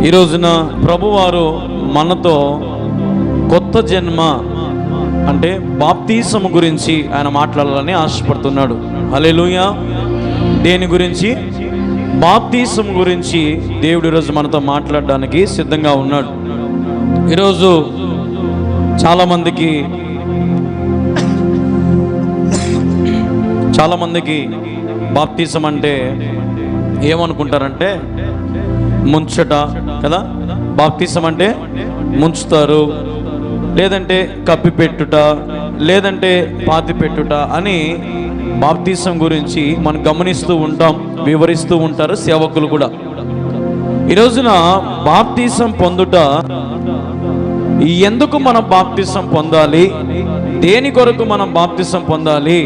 ఈ రోజున ప్రభువారు మనతో కొత్త జన్మ అంటే బాప్తీసము గురించి ఆయన మాట్లాడాలని ఆశపడుతున్నాడు. హల్లెలూయా. దేని గురించి? బాప్తీసం గురించి దేవుడు ఈరోజు మనతో మాట్లాడడానికి సిద్ధంగా ఉన్నాడు. ఈరోజు చాలామందికి బాప్తీసం అంటే ఏమనుకుంటారంటే ముంచట కదా. బాప్తీసం అంటే ముంచుతారు, లేదంటే కప్పిపెట్టుట, లేదంటే పాతిపెట్టుట అని బాప్తీసం గురించి మనం గమనిస్తూ ఉంటాం, వివరిస్తూ ఉంటారు సేవకులు కూడా. ఈ రోజున బాప్తీసం పొందుట, ఎందుకు మనం బాప్తీసం పొందాలి, దేని కొరకు మనం బాప్తీసం పొందాలి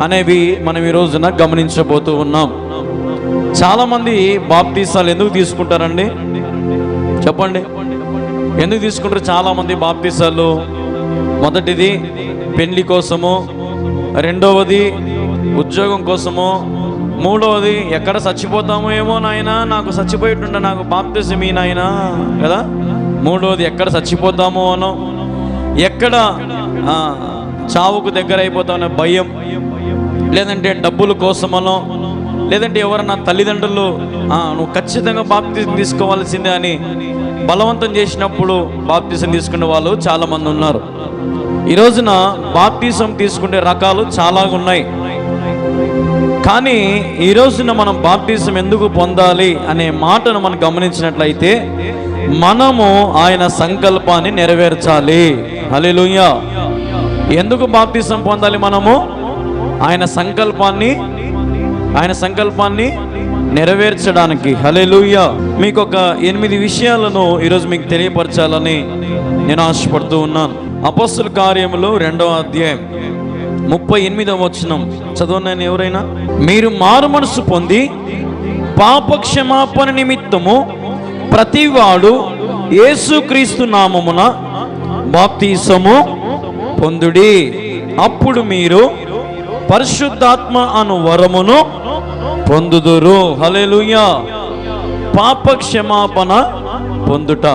అనేవి మనం ఈ రోజున గమనించబోతూ ఉన్నాం. చాలామంది బాప్తీసాలు ఎందుకు తీసుకుంటారండి? చెప్పండి, ఎందుకు తీసుకుంటారు చాలామంది బాప్తీసాలు? మొదటిది పెళ్లి కోసము, రెండవది ఉద్యోగం కోసము, మూడవది ఎక్కడ చచ్చిపోతామో ఏమో నాయన, నాకు చచ్చిపోయిట్టుండ నాకు బాప్తీసం ఈ నాయన కదా. మూడవది ఎక్కడ చచ్చిపోతామో అనో, ఎక్కడ చావుకు దగ్గర అయిపోతామనే భయం, లేదంటే డబ్బుల కోసమనో, లేదంటే ఎవరన్నా తల్లిదండ్రులు నువ్వు ఖచ్చితంగా బాప్తీసం తీసుకోవాల్సిందే అని బలవంతం చేసినప్పుడు బాప్తీసం తీసుకునే వాళ్ళు చాలామంది ఉన్నారు. ఈ రోజున బాప్తీసం తీసుకునే రకాలు చాలా ఉన్నాయి. కానీ ఈ రోజున మనం బాప్తీసం ఎందుకు పొందాలి అనే మాటను మనం గమనించినట్లయితే, మనము ఆయన సంకల్పాన్ని నెరవేర్చాలి. హల్లెలూయా. ఎందుకు బాప్తీసం పొందాలి? మనము ఆయన సంకల్పాన్ని నెరవేర్చడానికి. హల్లెలూయా. మీకు ఒక 8 విషయాలను ఈరోజు మీకు తెలియపరచాలని నేను ఆశపడుతూ ఉన్నాను. అపోస్తల కార్యములు 2వ అధ్యాయం 38వ వచనం చదవనైనా ఎవరైనా. మీరు మారు మనసు పొంది పాప క్షమాపణ నిమిత్తము ప్రతివాడు యేసుక్రీస్తు నామమున బాప్తీసము పొందుడి, అప్పుడు మీరు పరిశుద్ధాత్మ అను వరమును పొందుదురు. హల్లెలూయా. పాప క్షమాపణ పొందుట.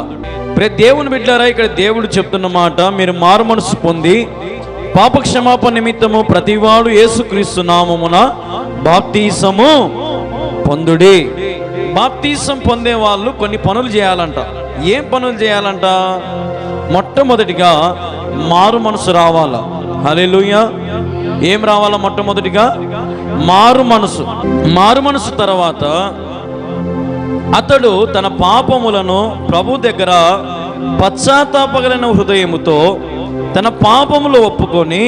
ప్రతి దేవుని బిడ్డలారా, ఇక్కడ దేవుడు చెప్తున్న మాట, మీరు మారు మనసు పొంది పాప క్షమాపణ నిమిత్తము ప్రతివాడు యేసుక్రీస్తు నామమున బాప్తీసము పొందుడి. బాప్తీసం పొందే వాళ్ళు కొన్ని పనులు చేయాలంట. ఏం పనులు చేయాలంట? మొట్టమొదటిగా మారు మనసు రావాలా. హల్లెలూయా. ఏం రావాలా? మొట్టమొదటిగా మారు మనసు తర్వాత అతడు తన పాపములను ప్రభు దగ్గర పశ్చాత్తాపగలిగిన హృదయముతో తన పాపములు ఒప్పుకొని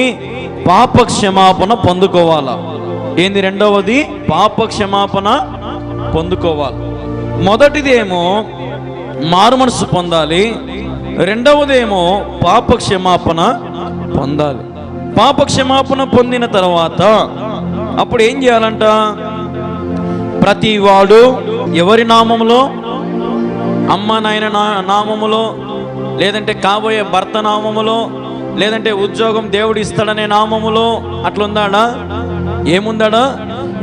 పాప క్షమాపణ పొందుకోవాలా. ఏంది? రెండవది పాప క్షమాపణ పొందుకోవాలి. మొదటిదేమో మారు మనసు పొందాలి, రెండవదేమో పాప క్షమాపణ పొందాలి. పాప క్షమాపణ పొందిన తర్వాత అప్పుడు ఏం చేయాలంట? ప్రతివాడు ఎవరి నామములో? అమ్మ నాయన నామములో, లేదంటే కాబోయే భర్త నామములో, లేదంటే ఉద్యోగం దేవుడు ఇస్తాడనే నామములో, అట్లుందాడా? ఏముందాడా?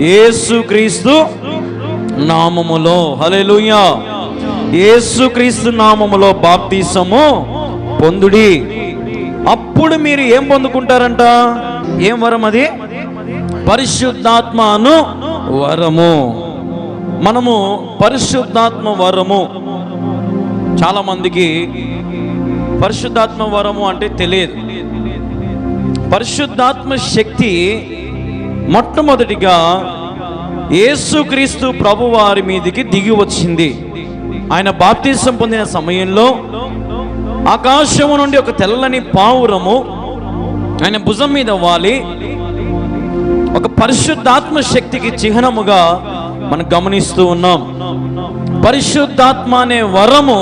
యేసుక్రీస్తు నామములో. హల్లెలూయా. యేసుక్రీస్తు నామములో బాప్తీసము పొందుడి. అప్పుడు మీరు ఏం పొందుకుంటారంట? ఏం వరం అది? పరిశుద్ధాత్మ అను వరము. మనము పరిశుద్ధాత్మ వరము, చాలా మందికి పరిశుద్ధాత్మ వరము అంటే తెలియదు. పరిశుద్ధాత్మ శక్తి మొట్టమొదటిగా యేసుక్రీస్తు ప్రభు వారి మీదికి దిగి వచ్చింది. ఆయన బాప్తీసం పొందిన సమయంలో ఆకాశము నుండి ఒక తెల్లని పావురము ఆయన భుజం మీద వాలి ఒక పరిశుద్ధాత్మ శక్తికి చిహ్నముగా మనం గమనిస్తూ ఉన్నాం. పరిశుద్ధాత్మ అనే వరము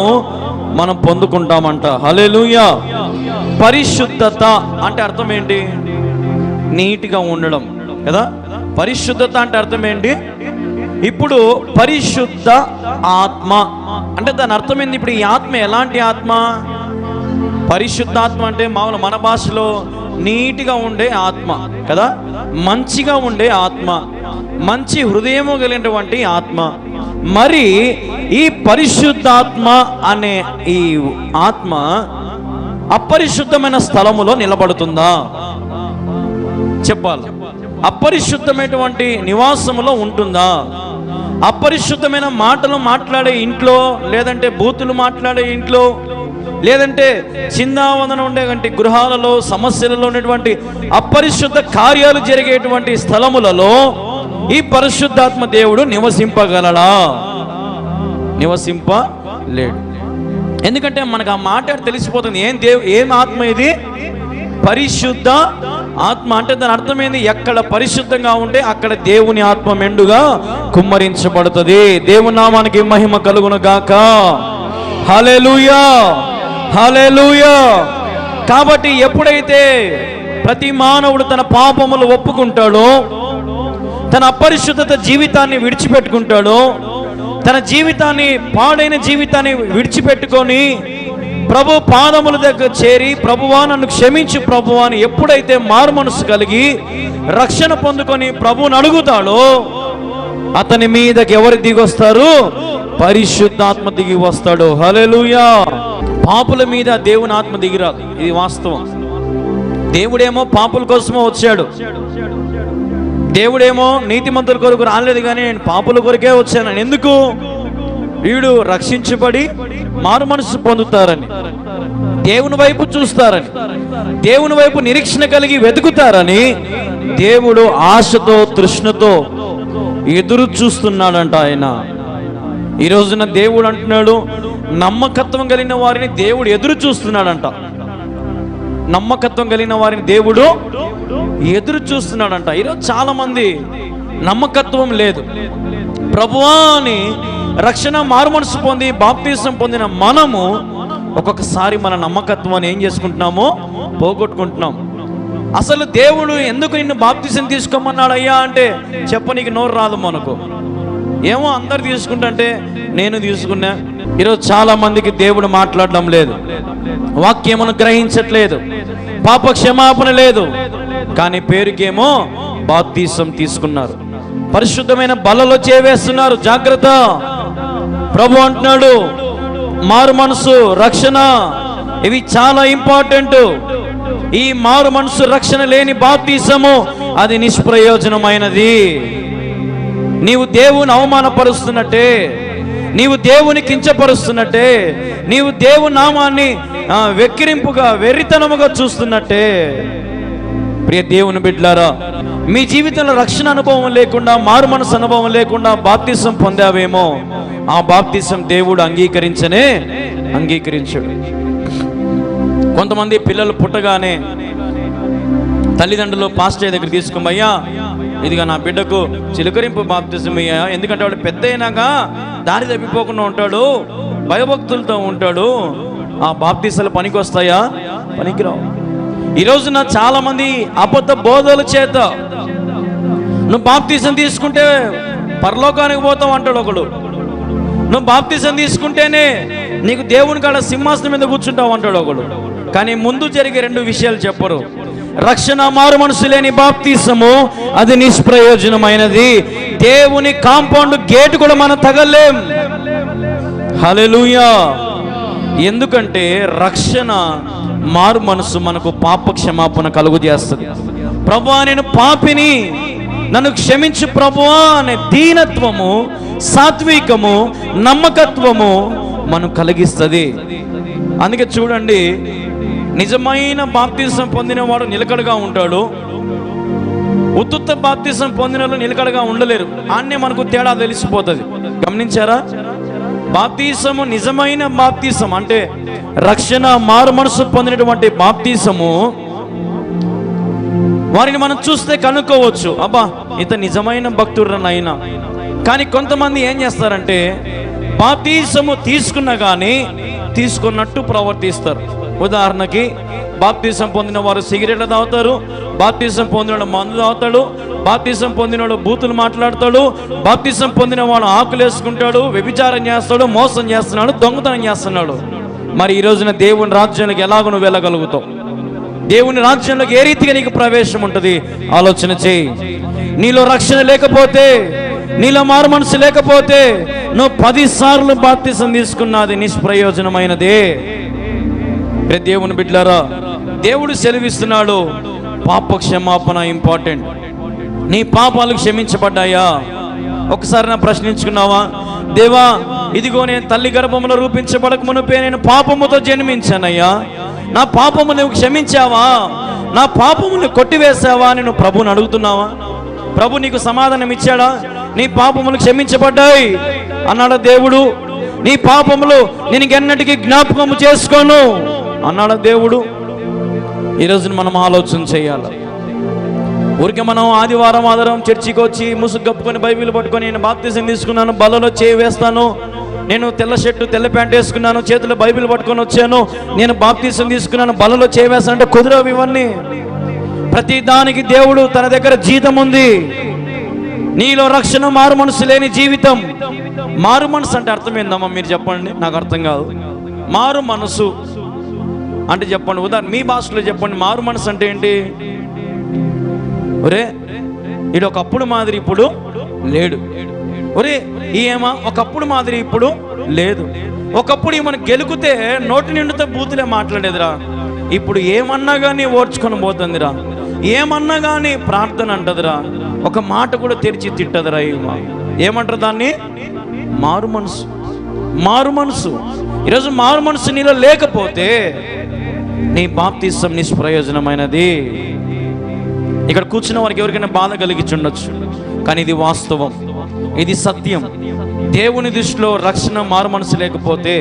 మనం పొందుకుంటామంట. హల్లెలూయా. పరిశుద్ధత అంటే అర్థం ఏంటి? నీట్గా ఉండడం కదా. పరిశుద్ధత అంటే అర్థం ఏంటి? ఇప్పుడు పరిశుద్ధ ఆత్మ అంటే దాని అర్థం ఏంది? ఇప్పుడు ఈ ఆత్మ ఎలాంటి ఆత్మ? పరిశుద్ధాత్మ అంటే మామూలు మన భాషలో నీట్గా ఉండే ఆత్మ కదా, మంచిగా ఉండే ఆత్మ, మంచి హృదయము కలిగినటువంటి ఆత్మ. మరి ఈ పరిశుద్ధాత్మ అనే ఈ ఆత్మ అపరిశుద్ధమైన స్థలములో నిలబడుతుందా? చెప్పాలి. అపరిశుద్ధమైనటువంటి నివాసములో ఉంటుందా? అపరిశుద్ధమైన మాటలు మాట్లాడే ఇంట్లో, లేదంటే బూతులు మాట్లాడే ఇంట్లో, లేదంటే చిందావదన ఉండేటువంటి గృహాలలో, సమస్యలలో ఉన్నటువంటి అపరిశుద్ధ కార్యాలు జరిగేటువంటి స్థలములలో ఈ పరిశుద్ధాత్మ దేవుడు నివసింపగలడా? నివసింపలేడు. ఎందుకంటే మనకు ఆ మాట తెలిసిపోతుంది. ఏం ఆత్మ ఇది? పరిశుద్ధ ఆత్మ. అంటే దాని అర్థమైంది, ఎక్కడ పరిశుద్ధంగా ఉంటే అక్కడ దేవుని ఆత్మ మెండుగా కుమ్మరించబడుతుంది. దేవుని నామానికి మహిమ కలుగును గాక. హల్లెలూయా, హల్లెలూయా. కాబట్టి ఎప్పుడైతే ప్రతి మానవుడు తన పాపములు ఒప్పుకుంటాడో, తన అపరిశుద్ధత జీవితాన్ని విడిచిపెట్టుకుంటాడో, తన జీవితాన్ని, పాడైన జీవితాన్ని విడిచిపెట్టుకొని ప్రభు పాదముల దగ్గర చేరి, ప్రభువా నన్ను క్షమించు ప్రభువా అని ఎప్పుడైతే మారు మనసు కలిగి రక్షణ పొందుకొని ప్రభువుని అడుగుతాడో, అతని మీదకి ఎవరు దిగొస్తారు? పరిశుద్ధాత్మ దిగి వస్తాడు. హల్లెలూయా. పాపుల మీద దేవుని ఆత్మ దిగిరాదు, ఇది వాస్తవం. దేవుడేమో పాపుల కోసమో వచ్చాడు. దేవుడేమో నీతిమంతుల కొరకు రాలేదు, కానీ నేను పాపుల కొరకే వచ్చాను. ఎందుకు? వీడు రక్షించబడి మారు మనసు పొందుతారని, దేవుని వైపు చూస్తారని, దేవుని వైపు నిరీక్షణ కలిగి వెతుకుతారని దేవుడు ఆశతో, తృష్ణతో ఎదురు చూస్తున్నాడంట ఆయన. ఈ రోజున దేవుడు అంటున్నాడు, నమ్మకత్వం కలిగిన వారిని దేవుడు ఎదురు చూస్తున్నాడంట. నమ్మకత్వం కలిగిన వారిని దేవుడు ఎదురు చూస్తున్నాడంట. ఈరోజు చాలా మంది నమ్మకత్వం లేదు. ప్రభువా అని రక్షణ, మారు మనసు పొంది బాప్తిసం పొందిన మనము ఒక్కొక్కసారి మన నమ్మకత్వాన్ని ఏం చేసుకుంటున్నామో పోగొట్టుకుంటున్నాం. అసలు దేవుడు ఎందుకు నిన్ను బాప్తిసం తీసుకోమన్నాడు అయ్యా అంటే చెప్పనీకి నోరు రాదు మనకు. ఏమో అందరు తీసుకుంటే నేను తీసుకున్నా. ఈరోజు చాలా మందికి దేవుడు మాట్లాడడం లేదు, వాక్యమును గ్రహించట్లేదు, పాప క్షమాపణ లేదు, కానీ పేరుకేమో బాప్తిసం తీసుకున్నారు, పరిశుద్ధమైన బలలో చేవేస్తున్నారు. జాగ్రత్త. ప్రభు అంటున్నాడు, మారు మనసు, రక్షణ ఇవి చాలా ఇంపార్టెంట్. ఈ మారు మనసు, రక్షణ లేని బాప్తిసము అది నిష్ప్రయోజనమైనది. నీవు దేవుని అవమానపరుస్తున్నట్టే, నీవు దేవుని కించపరుస్తున్నట్టే, నీవు దేవుని నామాన్ని వెక్కిరింపుగా, వెర్రితనముగా చూస్తున్నట్టే. ప్రియ దేవుని బిడ్డలారా, మీ జీవితంలో రక్షణ అనుభవం లేకుండా, మారు మనసు అనుభవం లేకుండా బాప్తిసం పొందావేమో, ఆ బాప్తిసం దేవుడు అంగీకరించాడు. కొంతమంది పిల్లలు పుట్టగానే తల్లిదండ్రులు పాస్టర్ దగ్గర తీసుకోమయ్యా, ఇదిగా నా బిడ్డకు చిలకరింపు బాప్తిసం అయ్యా, ఎందుకంటే వాడు పెద్ద అయినాక దారి తప్పిపోకుండా ఉంటాడు, భయభక్తులతో ఉంటాడు, ఆ బాప్తిసాలు పనికి వస్తాయా? పనికిరావు. ఈ రోజున చాలా మంది అబద్ధ బోధల చేత నువ్వు బాప్తిసం తీసుకుంటే పరలోకానికి పోతావు అంటాడు ఒకడు, నువ్వు బాప్తిసం తీసుకుంటేనే నీకు దేవుని కాడ సింహాసనం మీద కూర్చుంటావు అంటాడు ఒకడు. కానీ ముందు జరిగే రెండు విషయాలు చెప్పరు. రక్షణ, మారు మనసు లేని బాప్తిసము అది నిష్ప్రయోజనమైనది. దేవుని కాంపౌండ్ గేట్ కూడా మనం తగలేం. హల్లెలూయా. ఎందుకంటే రక్షణ, మారు మనసు మనకు పాప క్షమాపణ కలుగు చేస్తుంది. ప్రభువా నేను పాపిని, నన్ను క్షమించు ప్రభువా అనే దీనత్వము, సాత్వికము, నమ్మకత్వము మనం కలిగిస్తుంది. అందుకే చూడండి, నిజమైన బాప్తిసం పొందిన వాడు నిలకడగా ఉంటాడు, ఉత్తుత్త బాప్తిసం పొందిన వాళ్ళు నిలకడగా ఉండలేరు. ఆన్నే మనకు తేడా తెలిసిపోతుంది. గమనించారా? బాప్తిసము, నిజమైన బాప్తిసం అంటే రక్షణ, మారు మనసు పొందినటువంటి బాప్తిసము, వారిని మనం చూస్తే కనుక్కోవచ్చు, అబ్బా ఇంత నిజమైన భక్తుడనైనా. కానీ కొంతమంది ఏం చేస్తారంటే బాప్తిసము తీసుకున్నా కానీ తీసుకున్నట్టు ప్రవర్తిస్తారు. ఉదాహరణకి బాప్తిసం పొందిన వారు సిగరెట్లు తాగుతారు, బాప్తిసం పొందిన మందు తాగుతాడు, బాప్తిసం పొందినవాడు బూతులు మాట్లాడతాడు, బాప్తిసం పొందిన వాడు ఆకులు వేసుకుంటాడు, వ్యభిచారం చేస్తాడు, మోసం చేస్తున్నాడు, దొంగతనం చేస్తున్నాడు. మరి ఈ రోజున దేవుని రాజ్యానికి ఎలాగో నువ్వు వెళ్ళగలుగుతావు? దేవుని రాజ్యంలోకి ఏ రీతిగా నీకు ప్రవేశం ఉంటుంది? ఆలోచన చేయి. నీలో రక్షణ లేకపోతే, నీలో మారు మనసు లేకపోతే, నువ్వు 10 సార్లు బాప్తిసం తీసుకున్నది నిష్ప్రయోజనమైనదే. దేవుని బిడ్డలారా, దేవుడు సెలవిస్తున్నాడు, పాప క్షమాపణ ఇంపార్టెంట్. నీ పాపాలు క్షమించబడ్డాయా? ఒకసారి నా ప్రశ్నించుకున్నావా? దేవా, ఇదిగో నేను తల్లి గర్భంలో రూపించబడక మునుపే నేను పాపముతో జన్మించానయ్యా, నా పాపము నువ్వు క్షమించావా? నా పాపమును కొట్టివేసావా అని నువ్వు ప్రభువుని అడుగుతున్నావా? ప్రభు నీకు సమాధానం ఇచ్చాడా? నీ పాపములు క్షమించబడ్డాయి అన్నాడు దేవుడు. నీ పాపములు నేను ఎన్నటికీ జ్ఞాపకము చేసుకోను అన్నాడు దేవుడు. ఈరోజు మనం ఆలోచన చేయాలి. ఊరికే మనం ఆదివారం చర్చికి వచ్చి ముసుగు కప్పుకొని బైబిల్ పట్టుకొని నేను బాప్తిసం తీసుకున్నాను, బలలో చేయి వేస్తాను, నేను తెల్ల షర్టు తెల్ల ప్యాంట్ వేసుకున్నాను, చేతిలో బైబిల్ పట్టుకొని వచ్చాను, నేను బాప్తిసం తీసుకున్నాను, బలలో చేయి వేస్తాను అంటే కుదరవు ఇవన్నీ. ప్రతి దానికి దేవుడు తన దగ్గర జీతం ఉంది. నీలో రక్షణ, మారు మనసు లేని జీవితం. మారు మనసు అంటే అర్థం ఏందమ్మా మీరు చెప్పండి, నాకు అర్థం కాదు. మారు మనసు అంటే చెప్పండి, ఉదాహరణ మీ భాషలో చెప్పండి. మారు మనసు అంటే ఏంటి? ఒరే ఇది ఒకప్పుడు మాదిరి ఇప్పుడు లేడు. ఒరే ఏమా ఒకప్పుడు మాదిరి ఇప్పుడు లేదు. ఒకప్పుడు ఈమెను గెలుకుతే నోటి నిండుతో బూతులే మాట్లాడేదిరా, ఇప్పుడు ఏమన్నా కానీ ఓర్చుకొని పోతుందిరా, ఏమన్నా కానీ ప్రార్థన అంటదిరా, ఒక మాట కూడా తెరిచి తిట్టదురా. ఏమంటారు దాన్ని? మారు మనసు. మారు మనసు. ఈరోజు మారు మనసు నీలో లేకపోతే నీ బాప్తిసం నిష్ప్రయోజనమైనది. ఇక్కడ కూర్చున్న వారికి ఎవరికైనా బాధ కలిగించుండొచ్చు, కానీ ఇది వాస్తవం, ఇది సత్యం. దేవుని దృష్టిలో రక్షణ, మారు మనసు లేకపోతే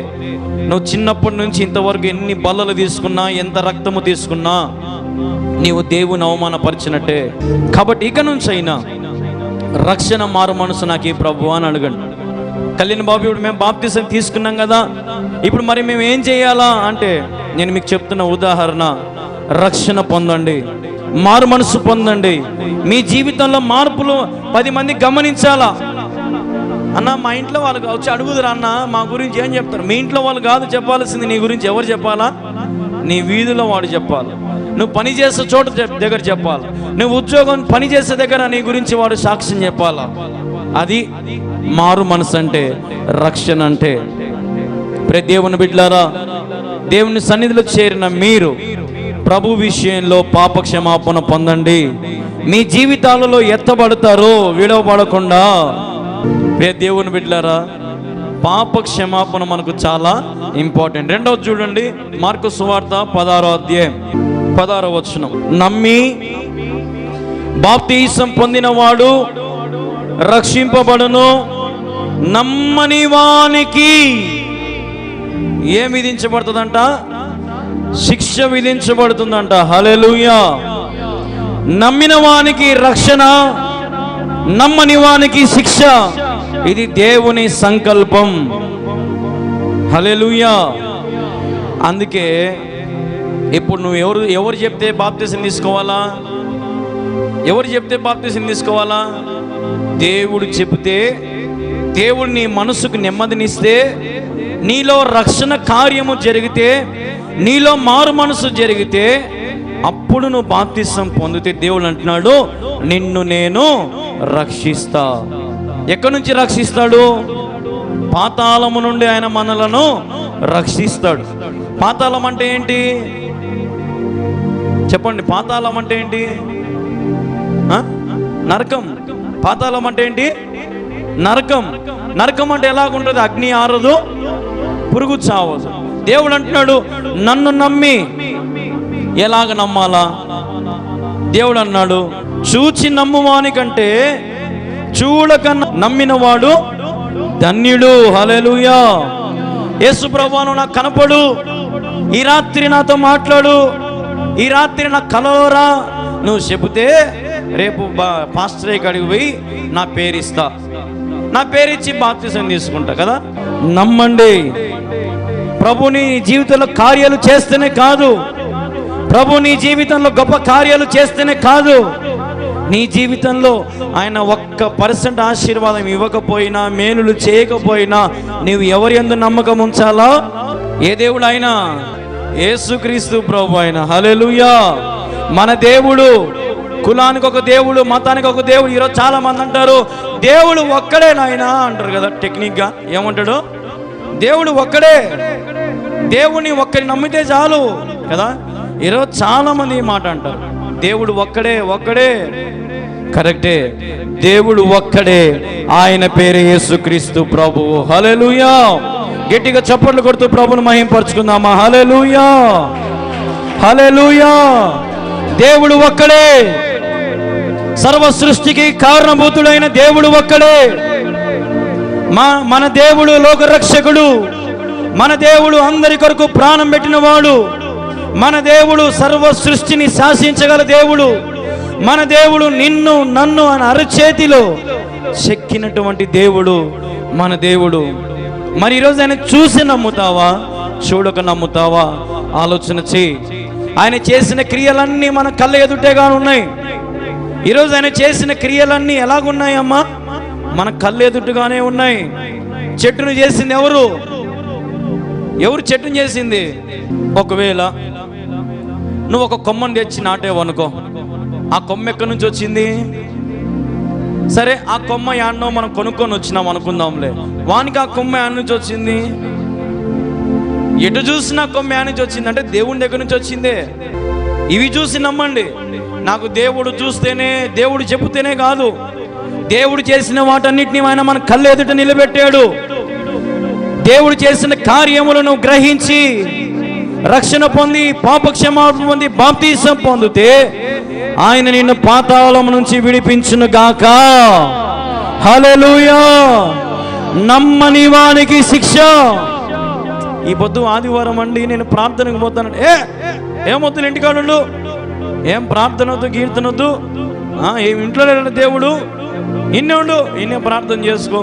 నువ్వు చిన్నప్పటి నుంచి ఇంతవరకు ఎన్ని బల్లలు తీసుకున్నా, ఎంత రక్తము తీసుకున్నా నీవు దేవుని అవమానపరిచినట్టే. కాబట్టి ఇక నుంచి అయినా రక్షణ, మారు మనసు నాకు ఈ ప్రభు అని అడగండి. కళ్యాణ్ బాబు, ఇప్పుడు మేము బాప్తిసం తీసుకున్నాం కదా, ఇప్పుడు మరి మేము ఏం చేయాలా అంటే నేను మీకు చెప్తున్న ఉదాహరణ, రక్షణ పొందండి, మారు మనసు పొందండి. మీ జీవితంలో మార్పులు 10 మంది గమనించాలా. అన్న మా ఇంట్లో వాళ్ళు వచ్చి అడుగుదురా, అన్న మా గురించి ఏం చెప్తారు? మీ ఇంట్లో వాళ్ళు కాదు చెప్పాల్సింది, నీ గురించి ఎవరు చెప్పాలా? నీ వీధిలో వాడు చెప్పాలి, నువ్వు పని చేసే చోట దగ్గర చెప్పాలి, నువ్వు ఉద్యోగం పని చేసే దగ్గర నీ గురించి వాడు సాక్ష్యం చెప్పాలా. అది మారు మనసు అంటే, రక్షణ అంటే. దేవుని బిడ్డలారా, దేవుని సన్నిధిలో చేరిన మీరు ప్రభు విషయంలో పాప క్షమాపణ పొందండి. మీ జీవితాలలో ఎత్తబడతారో విడవబడకుండా. దేవుని బిడ్డలారా, పాప క్షమాపణ మనకు చాలా ఇంపార్టెంట్. రెండవది చూడండి, మార్కు సువార్త 16వ అధ్యాయం 16వ వచనం. నమ్మి బాప్తిసం పొందినవాడు రక్షింపబడును, నమ్మని వానికి ఏం విధించబడుతుందంట? శిక్ష విధించబడుతుందంట. హల్లెలూయా. నమ్మిన వానికి రక్షణ, నమ్మని వానికి శిక్ష. ఇది దేవుని సంకల్పం. హల్లెలూయా. అందుకే ఇప్పుడు నువ్వు ఎవరు చెప్తే బాప్తిసం తీసుకోవాలా? ఎవరు చెప్తే బాప్తిసం తీసుకోవాలా? దేవుడు చెబితే, దేవుడు నీ మనసుకు నెమ్మదినిస్తే, నీలో రక్షణ కార్యము జరిగితే, నీలో మారు మనసు జరిగితే, అప్పుడు నువ్వు బాప్తిసం పొందితే దేవుడు అంటున్నాడు, నిన్ను నేను రక్షిస్తా. ఎక్కడి నుంచి రక్షిస్తాడు? పాతాళము నుండి ఆయన మనలను రక్షిస్తాడు. పాతాళం అంటే ఏంటి చెప్పండి? పాతాళం అంటే ఏంటి? నరకం. పాతాళం అంటే ఏంటి? నరకం. నరకం అంటే ఎలాగుంటుంది? అగ్ని ఆరదు, పురుగు చావదు. దేవుడు అంటున్నాడు, నన్ను నమ్మి. ఎలాగ నమ్మాలా? దేవుడు అన్నాడు, చూచి నమ్మువానికంటే చూడక నమ్మినవాడు ధన్యుడు. హల్లెలూయా. యేసు ప్రభువు నాకు కనపడు, ఈ రాత్రి నాతో మాట్లాడు, ఈ రాత్రి నా కలవరా నువ్వు చెబితే రేపు పాస్టర్ కాడికి పోయి నా పేరిస్తా, నా పేరిచ్చి బాప్తిసం తీసుకుంటా కదా. నమ్మండి. ప్రభు నీ జీవితంలో కార్యాలు చేస్తేనే కాదు, ప్రభు నీ జీవితంలో గొప్ప కార్యాలు చేస్తేనే కాదు, నీ జీవితంలో ఆయన 1% ఆశీర్వాదం ఇవ్వకపోయినా, మేలులు చేయకపోయినా, నీవు ఎవరి యందు నమ్మకం ఉంచాలా? ఏ దేవుడు అయినా? యేసుక్రీస్తు ప్రభు ఆయన. హల్లెలూయా. మన దేవుడు కులానికి ఒక దేవుడు, మతానికి ఒక దేవుడు. ఈరోజు చాలా మంది అంటారు దేవుడు ఒక్కడే నాయనా అంటారు కదా, టెక్నిక్గా ఏమంటాడు, దేవుడు ఒక్కడే, దేవుని ఒక్కడి నమ్మితే చాలు కదా. ఈరోజు చాలా మంది ఈ మాట అంటారు, దేవుడు ఒక్కడే ఒక్కడే. కరెక్టే, దేవుడు ఒక్కడే, ఆయన పేరే యేసుక్రీస్తు ప్రభువు. హల్లెలూయా. గట్టిగా చప్పట్లు కొడుతూ ప్రభువును మహింపరచుకుందామా. హల్లెలూయా, హల్లెలూయా. దేవుడు ఒక్కడే, సర్వ సృష్టికి కారణభూతుడైన దేవుడు ఒక్కడే. మన దేవుడు లోకరక్షకుడు, మన దేవుడు అందరి కొరకు ప్రాణం పెట్టినవాడు, మన దేవుడు సర్వ సృష్టిని శాసించగల దేవుడు, మన దేవుడు నిన్ను నన్ను అని అరచేతిలో చెక్కినటువంటి దేవుడు మన దేవుడు. మరి ఈరోజు ఆయన చూసి నమ్ముతావా, చూడక నమ్ముతావా? ఆలోచన చేయి. ఆయన చేసిన క్రియలన్నీ మన కళ్ళ ఎదుటేగా ఉన్నాయి. ఈరోజు ఆయన చేసిన క్రియలన్నీ ఎలాగున్నాయమ్మా? మన కళ్ళ ఎదుటగానే ఉన్నాయి. చెట్టును చేసింది ఎవరు? ఎవరు చెట్టును చేసింది? ఒకవేళ నువ్వు ఒక కొమ్మను తెచ్చి నాటేవు అనుకో, ఆ కొమ్మ ఎక్కడి నుంచి వచ్చింది? సరే, ఆ కొమ్మ యాన్నో మనం కొనుక్కొని వచ్చినాం అనుకుందాంలే, వానికి ఆ కొమ్మ యాడ్ నుంచి వచ్చింది. ఎటు చూసినా కొమ్మ యాడ్ నుంచి వచ్చింది అంటే దేవుని దగ్గర నుంచి వచ్చిందే. ఇవి చూసి నమ్మండి. నాకు దేవుడు చూస్తేనే, దేవుడు చెబితేనే కాదు, దేవుడు చేసిన వాటన్నిటిని ఆయన మన కళ్ళ ఎదుట నిలబెట్టాడు. దేవుడు చేసిన కార్యములను గ్రహించి రక్షణ పొంది, పాపక్షమాపణ పొంది, బాప్తీసం పొందితే ఆయన నిన్ను పాతాళం నుంచి విడిపించును గాక. హల్లెలూయా. నమ్మని వానికి శిక్ష. ఈ పొద్దు ఆదివారం అండి, నేను ప్రార్థనకు పోతాను. ఏమొద్దు, ఇంటికాడు, ఏం ప్రార్థన వద్దు, కీర్తన వద్దు, ఏం ఇంట్లో లేడు దేవుడు, ఇన్నే ఉండు, ఇన్నే ప్రార్థన చేసుకో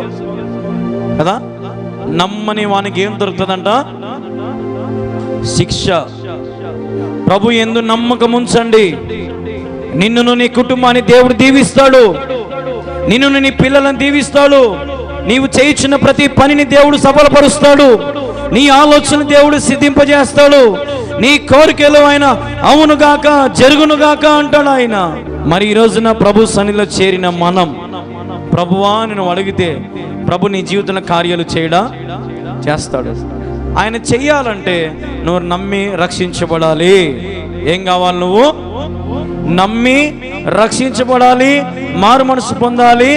కదా. నమ్మని వానికి ఏం దొరుకుతుందంట? శిక్ష. ప్రభు యందు నమ్మకం ఉంచండి. నిన్నును నీ కుటుంబాన్ని దేవుడు దీవిస్తాడు, నిన్ను నీ పిల్లలను దీవిస్తాడు, నీవు చేయించిన ప్రతి పనిని దేవుడు సఫలపరుస్తాడు, నీ ఆలోచన దేవుడు సిద్ధింపజేస్తాడు, నీ కోరికలు ఆయన అవునుగాక జరుగునుగాక అంటాడు ఆయన. మరి ఈ రోజున ప్రభు సన్నిధిలో చేరిన మనం, ప్రభువా నేను అడిగితే ప్రభు నీ జీవితంలో కార్యాలు చేయడా? చేస్తాడు. ఆయన చెయ్యాలంటే నువ్వు నమ్మి రక్షించబడాలి. ఏం కావాలి? నువ్వు నమ్మి రక్షించబడాలి, మారు మనసు పొందాలి,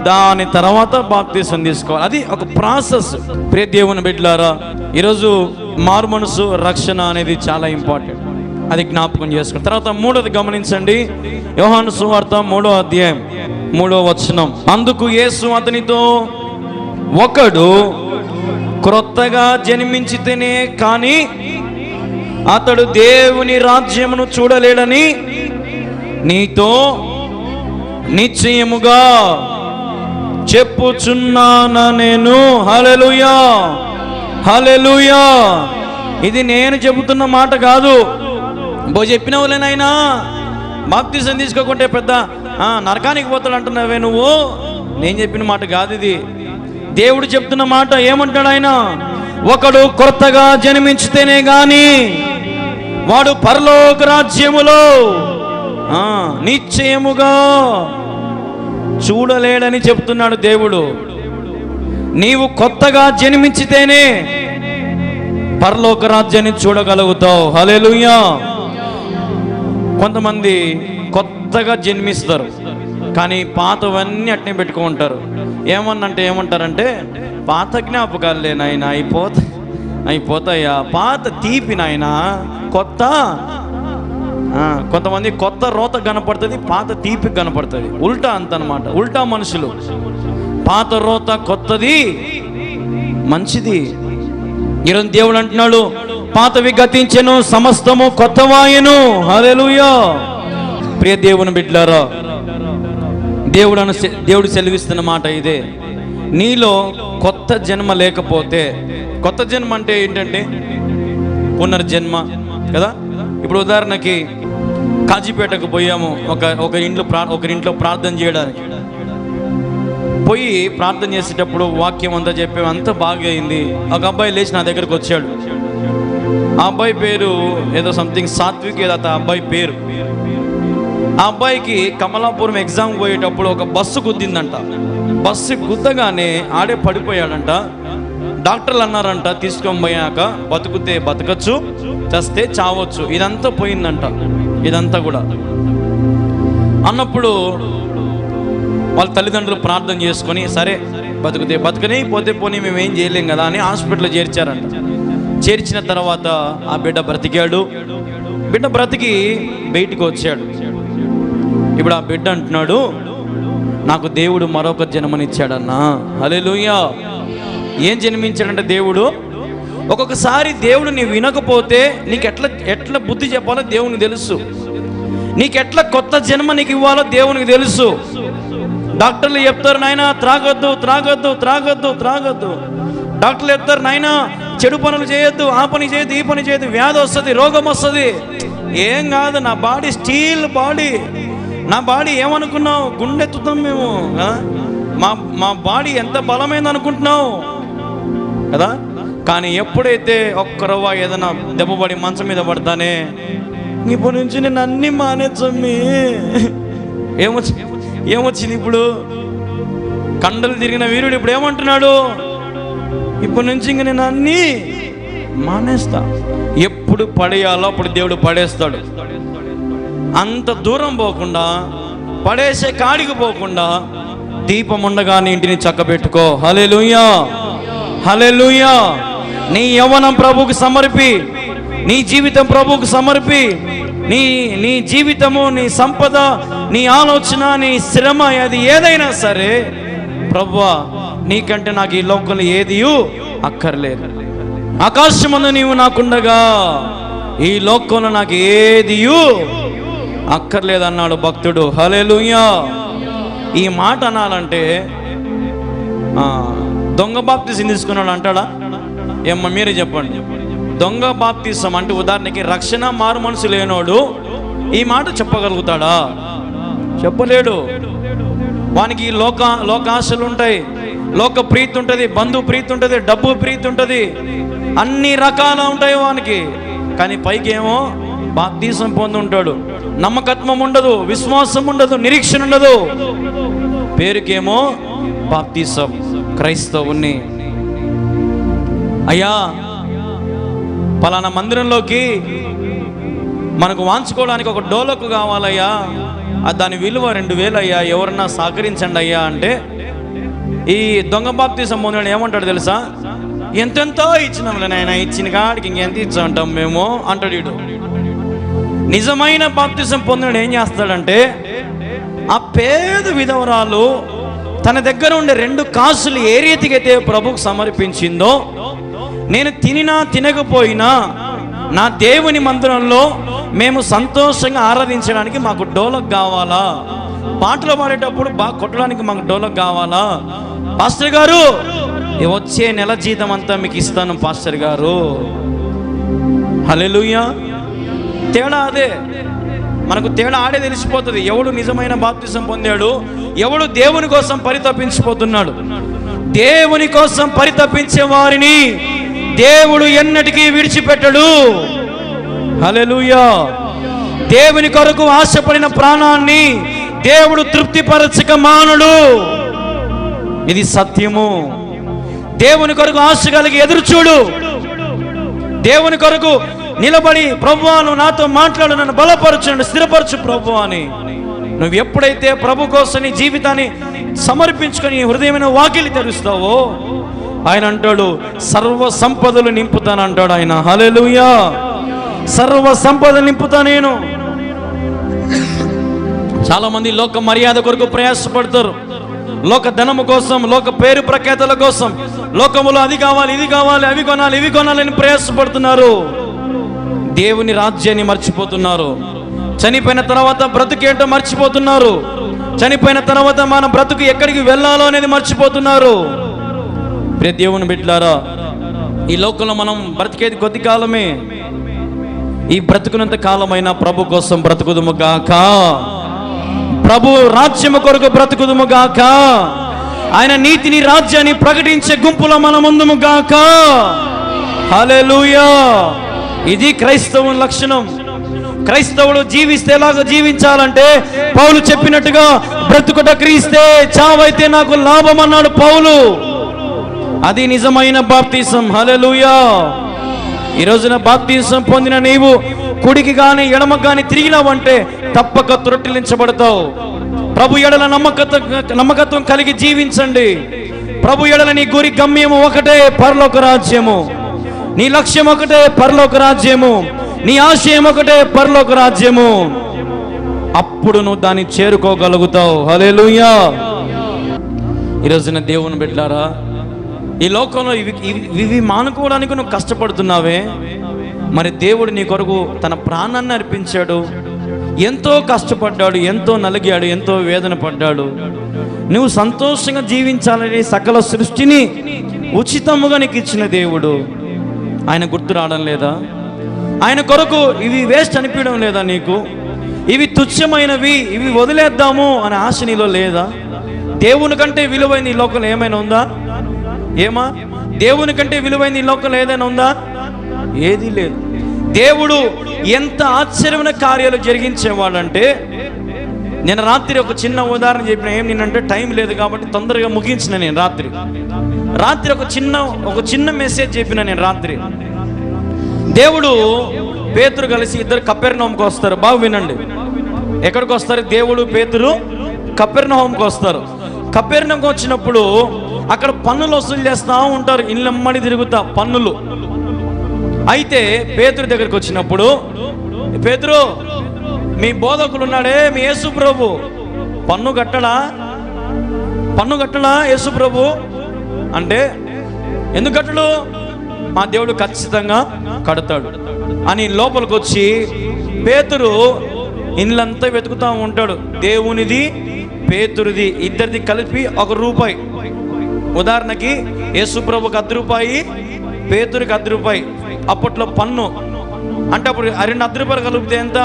దాని తర్వాత బాప్తీసం తీసుకోవాలి. అది ఒక ప్రాసెస్. ప్రియ దేవుని బిడ్డలారా, ఈరోజు మారు మనసు రక్షణ అనేది చాలా ఇంపార్టెంట్. అది జ్ఞాపకం చేసుకోండి. తర్వాత మూడోది గమనించండి, యోహాను సువార్త 3వ అధ్యాయం 3వ వచనం. అందుకు యేసు అతనితో, ఒకడు క్రొత్తగా జన్మించితేనే కానీ అతడు దేవుని రాజ్యమును చూడలేడని నీతో నిశ్చయముగా చెప్పుచున్నాను నేను. హల్లెలూయా, హల్లెలూయా. ఇది నేను చెబుతున్న మాట కాదు. చెప్పిన వాళ్ళేనాయనా బాప్తిసం తీసుకోకుంటే పెద్ద నరకానికి పోతాడు అంటున్నావే నువ్వు. నేను చెప్పిన మాట కాదు ఇది, దేవుడు చెప్తున్న మాట. ఏమంటాడు ఆయన? ఒకడు కొత్తగా జన్మించితేనే గాని వాడు పరలోక రాజ్యములో నిశ్చయముగా చూడలేడని చెప్తున్నాడు దేవుడు. నీవు కొత్తగా జన్మించితేనే పరలోక రాజ్యాన్ని చూడగలుగుతావు. హల్లెలూయా. కొంతమంది కొత్తగా జన్మిస్తారు కానీ పాతవన్నీ అట్నే పెట్టుకుంటారు. ఏమంటారంటే పాత జ్ఞాపకాలే నాయన అయిపోతాయా, పాత తీపి నాయన, కొత్త. కొంతమంది కొత్త రోత కనపడుతుంది, పాత తీపి కనపడుతుంది. ఉల్టా అంతనమాట, ఉల్టా మనుషులు. పాత రోత కొత్తది మంచిది. ఈరోజు దేవుడు అంటున్నాడు, పాతవి గతించెను, సమస్తము కొత్తవాయెను. హల్లెలూయా. ప్రియ దేవుని బిడ్డలారా, దేవుడు సెలవిస్తున్న మాట ఇదే. నీలో కొత్త జన్మ లేకపోతే, కొత్త జన్మ అంటే ఏంటంటే పునర్జన్మ కదా. ఇప్పుడు ఉదాహరణకి కాజీపేటకు పోయాము, ఒకరింట్లో ప్రార్థన చేయడానికి పోయి ప్రార్థన చేసేటప్పుడు వాక్యం అంతా చెప్పాము, అంతా బాగా అయింది. ఒక అబ్బాయి లేచి నా దగ్గరకు వచ్చాడు. ఆ అబ్బాయి పేరు ఏదో సంథింగ్ సాత్విక్, ఏదో ఆ అబ్బాయి పేరు. ఆ అబ్బాయికి కమలాపురం ఎగ్జామ్ పోయేటప్పుడు ఒక బస్సు గుద్దిందంట. బస్సు గుద్దగానే ఆడే పడిపోయాడంట. డాక్టర్లు అన్నారంట తీసుకొని పోయాక బతుకుతే బతకచ్చు, చస్తే చావచ్చు, ఇదంతా పోయిందంట. ఇదంతా కూడా అన్నప్పుడు వాళ్ళ తల్లిదండ్రులు ప్రార్థన చేసుకొని సరే బతుకుతే బతుకని పోతే పోనీ మేము ఏం చేయలేం కదా అని హాస్పిటల్లో చేర్చారంట. చేర్చిన తర్వాత ఆ బిడ్డ బ్రతికాడు. బిడ్డ బ్రతికి బయటికి వచ్చాడు. ఇప్పుడు ఆ బిడ్డ అంటున్నాడు, నాకు దేవుడు మరొక జన్మనిచ్చాడన్నా. హల్లెలూయా. ఏం జన్మించాడంటే దేవుడు, ఒక్కొక్కసారి దేవుడు నీ వినకపోతే నీకు ఎట్లా బుద్ధి చెప్పాలో దేవునికి తెలుసు. నీకెట్లా కొత్త జన్మ నీకు ఇవ్వాలో దేవునికి తెలుసు. డాక్టర్లు చెప్తారు నాయన త్రాగొద్దు త్రాగొద్దు త్రాగొద్దు త్రాగొద్దు. డాక్టర్లు చెప్తారు నాయన చెడు పనులు చేయొద్దు, ఆ పని చేయొద్దు, ఈ పని చేయొద్దు, వ్యాధి వస్తుంది, రోగం వస్తుంది. ఏం కాదు, నా బాడీ స్టీల్ బాడీ. నా బాడీ ఏమనుకున్నావు? గుండెత్తుతాం మేము. మా బాడీ ఎంత బలమైంది అనుకుంటున్నావు కదా. కానీ ఎప్పుడైతే ఒక్కరవ్వ ఏదైనా దెబ్బపడి మంచం మీద పడతానే, ఇప్పటి నుంచి నేను అన్నీ మానేచ్చమ్మి. ఏమొచ్చింది ఇప్పుడు? కండలు తిరిగిన వీరుడు ఇప్పుడు ఏమంటున్నాడు? ఇప్పటి నుంచి ఇంక నేను అన్నీ మానేస్తా. ఎప్పుడు పడేయాలో అప్పుడు దేవుడు పడేస్తాడు. అంత దూరం పోకుండా, పడేసే కాడికి పోకుండా దీపం ఉండగానే ఇంటిని చక్కబెట్టుకో. హల్లెలూయా, హల్లెలూయా. నీ యవ్వనం ప్రభువుకు సమర్పి, నీ జీవితం ప్రభువుకు సమర్పి. నీ జీవితము, నీ సంపద, నీ ఆలోచన, నీ శ్రమ, అది ఏదైనా సరే, ప్రభువా నీకంటే నాకు ఈ లోకంలో ఏదియూ అక్కర్లేదు. ఆకాశమందు నీవు నాకుండగా ఈ లోకంలో నాకు ఏదియూ అక్కర్లేదన్నాడు భక్తుడు. హల్లెలూయా. ఈ మాట అనాలంటే దొంగ బాప్తిసం తీసుకున్నాడు అంటాడా? ఏమ్మా మీరే చెప్పండి. దొంగ బాప్తిసం అంటే ఉదాహరణకి రక్షణ మారు మనసు లేనోడు ఈ మాట చెప్పగలుగుతాడా? చెప్పలేడు. వానికి లోకాశలు ఉంటాయి, లోక ప్రీతి ఉంటుంది, బంధు ప్రీతి ఉంటుంది, డబ్బు ప్రీతి ఉంటుంది, అన్ని రకాల ఉంటాయి వానికి. కానీ పైకి ఏమో బాప్తిసం పొంది ఉంటాడు. నమ్మకత్వం ఉండదు, విశ్వాసం ఉండదు, నిరీక్షణ ఉండదు. పేరుకేమో బాప్తిసం, క్రైస్తవుని. అయ్యా పలానా మందిరంలోకి మనకు వాంచుకోవడానికి ఒక డోలకు కావాలయ్యా, దాని విలువ 2000 అయ్యా, ఎవరన్నా సహకరించండి అయ్యా అంటే, ఈ దొంగ బాప్తిసం పొందిన ఏమంటాడు తెలుసా? ఎంతెంతో ఇచ్చినాంలే నాయన, ఇచ్చిన కాడికి ఇంకెంత ఇచ్చాంటాం మేము అంటాడు వీడు. నిజమైన బాప్తిసం పొందిన ఏం చేస్తాడంటే, ఆ పేద విధవరాలు తన దగ్గర ఉండే 2 కాసులు ఏ రీతికైతే ప్రభుకు సమర్పించిందో, నేను తినినా తినకపోయినా నా దేవుని మందిరంలో మేము సంతోషంగా ఆరాధించడానికి మాకు డోలకు కావాలా, పాటలు పాడేటప్పుడు బాగా కొట్టడానికి మాకు డోలకు కావాలా, పాస్టర్ గారు వచ్చే నెల జీతం అంతా మీకు ఇస్తాను పాస్టర్ గారు. హల్లెలూయా. తేడా అదే. మనకు తేడా ఆడే తెలిసిపోతుంది. ఎవడు నిజమైన బాప్తిసం పొందాడు, ఎవడు దేవుని కోసం పరితపించిపోతున్నాడు. దేవుని కోసం పరితపించే వారిని దేవుడు ఎన్నటికీ విడిచిపెట్టడు. హల్లెలూయా. దేవుని కొరకు ఆశపడిన ప్రాణాన్ని దేవుడు తృప్తిపరచక మానుడు. ఇది సత్యము. దేవుని కొరకు ఆశ కలిగి ఎదురు చూడు. దేవుని కొరకు నిలబడి, ప్రభువా నువ్వు నాతో మాట్లాడు, నన్ను బలపరచు, స్థిరపరచు ప్రభువా అని నువ్వు ఎప్పుడైతే ప్రభు కోసం నీ జీవితాన్ని సమర్పించుకొని హృదయమైన వాకిలి తెరుస్తావో, ఆయన అంటాడు సర్వ సంపదలు నింపుతాను అంటాడు ఆయన. హల్లెలూయా. సర్వ సంపదలు నింపుతా నేను. చాలా మంది లోక మర్యాద కొరకు ప్రయాసపడతారు, లోక ధనము కోసం, లోక పేరు ప్రఖ్యాతల కోసం, లోకములో అది కావాలి, ఇది కావాలి, అవి కొనాలి, ఇవి కొనాలని ప్రయాసపడుతున్నారు. దేవుని రాజ్యాన్ని మర్చిపోతున్నారు. చనిపోయిన తర్వాత బ్రతుకేంటో మర్చిపోతున్నారు. చనిపోయిన తర్వాత మన బ్రతుకు ఎక్కడికి వెళ్ళాలో అనేది మర్చిపోతున్నారు. ప్రియ దేవుని బిడ్డలారా, ఈ లోకంలో మనం బ్రతికేది కొద్ది కాలమే. ఈ బ్రతుకునంత కాలమైనా ప్రభు కోసం బ్రతుకుదుము గాక, ప్రభు రాజ్యము కొరకు బ్రతుకుదుము గాక, ఆయన నీతిని రాజ్యాన్ని ప్రకటించే గుంపులో మనం ఉందుము గాక. హల్లెలూయా. ఇది క్రైస్తవ లక్షణం. క్రైస్తవుడు జీవిస్తే ఎలాగో జీవించాలంటే పౌలు చెప్పినట్టుగా బ్రతుకుట క్రీస్తే, చావైతే నాకు లాభం అన్నాడు పౌలు. అది నిజమైన బాప్తిసం. హల్లెలూయా. ఈ రోజున బాప్తిసం పొందిన నీవు కుడికి కానీ ఎడమకు కానీ తిరిగినావంటే తప్పక త్రొట్టిలించబడతావు. ప్రభు ఎడల నమ్మకత్వం కలిగి జీవించండి. ప్రభు ఎడల నీ గురి గమ్యము ఒకటే, పరలోక రాజ్యము. నీ లక్ష్యం ఒకటే, పరలోక రాజ్యము. నీ ఆశయం ఒకటే, పరలోక రాజ్యము. అప్పుడు నువ్వు దాన్ని చేరుకోగలుగుతావు. హల్లెలూయా. ఈరోజున దేవుని బిడ్డలారా, ఈ లోకంలో ఇవి మానుకోవడానికి నువ్వు కష్టపడుతున్నావే, మరి దేవుడు నీ కొరకు తన ప్రాణాన్ని అర్పించాడు. ఎంతో కష్టపడ్డాడు, ఎంతో నలిగాడు, ఎంతో వేదన పడ్డాడు. నువ్వు సంతోషంగా జీవించాలని సకల సృష్టిని ఉచితముగా నీకు ఇచ్చిన దేవుడు. ఆయన గుర్తు రావడం లేదా? ఆయన కొరకు ఇవి వేస్ట్ అనిపించడం లేదా నీకు? ఇవి తుచ్చమైనవి, ఇవి వదిలేద్దాము అనే ఆశ నీలో లేదా? దేవుని కంటే విలువైన ఈ లోకంలో ఏమైనా ఉందా? ఏమా? దేవుని కంటే విలువైన ఈ లోకంలో ఏదైనా ఉందా? ఏదీ లేదు. దేవుడు ఎంత ఆశ్చర్యమైన కార్యాలు జరిగించేవాడంటే, నేను రాత్రి ఒక చిన్న ఉదాహరణ చెప్పిన. ఏం నేనంటే టైం లేదు కాబట్టి తొందరగా ముగించిన. నేను రాత్రి ఒక చిన్న మెసేజ్ చెప్పిన. నేను రాత్రి దేవుడు పేతురు కలిసి ఇద్దరు కపెర్నహూముకు వస్తారు. బాగా వినండి. ఎక్కడికి వస్తారు? దేవుడు పేతురు కపెర్నహూముకు వస్తారు. కపెర్నహూముకు వచ్చినప్పుడు అక్కడ పన్నులు వసూలు చేస్తూ ఉంటారు, ఇళ్ళమ్మడి తిరుగుతా పన్నులు. అయితే పేతురు దగ్గరికి వచ్చినప్పుడు, పేతురు, మీ బోధకులు ఉన్నాడే, మీ యేసు ప్రభు పన్ను కట్టడా యేసు ప్రభు అంటే, ఎందుకు కట్టడు? మా దేవుడు ఖచ్చితంగా కడతాడు అని లోపలికి వచ్చి పేతురు ఇళ్ళంతా వెతుకుతూ ఉంటాడు. దేవునిది, పేతురుది, ఇద్దరిది కలిపి ₹1. ఉదాహరణకి యేసు ప్రభుకి ₹1, పేతురికి ₹1. అప్పట్లో పన్ను అంటే అప్పుడు ₹2 కలిపితే ఎంత?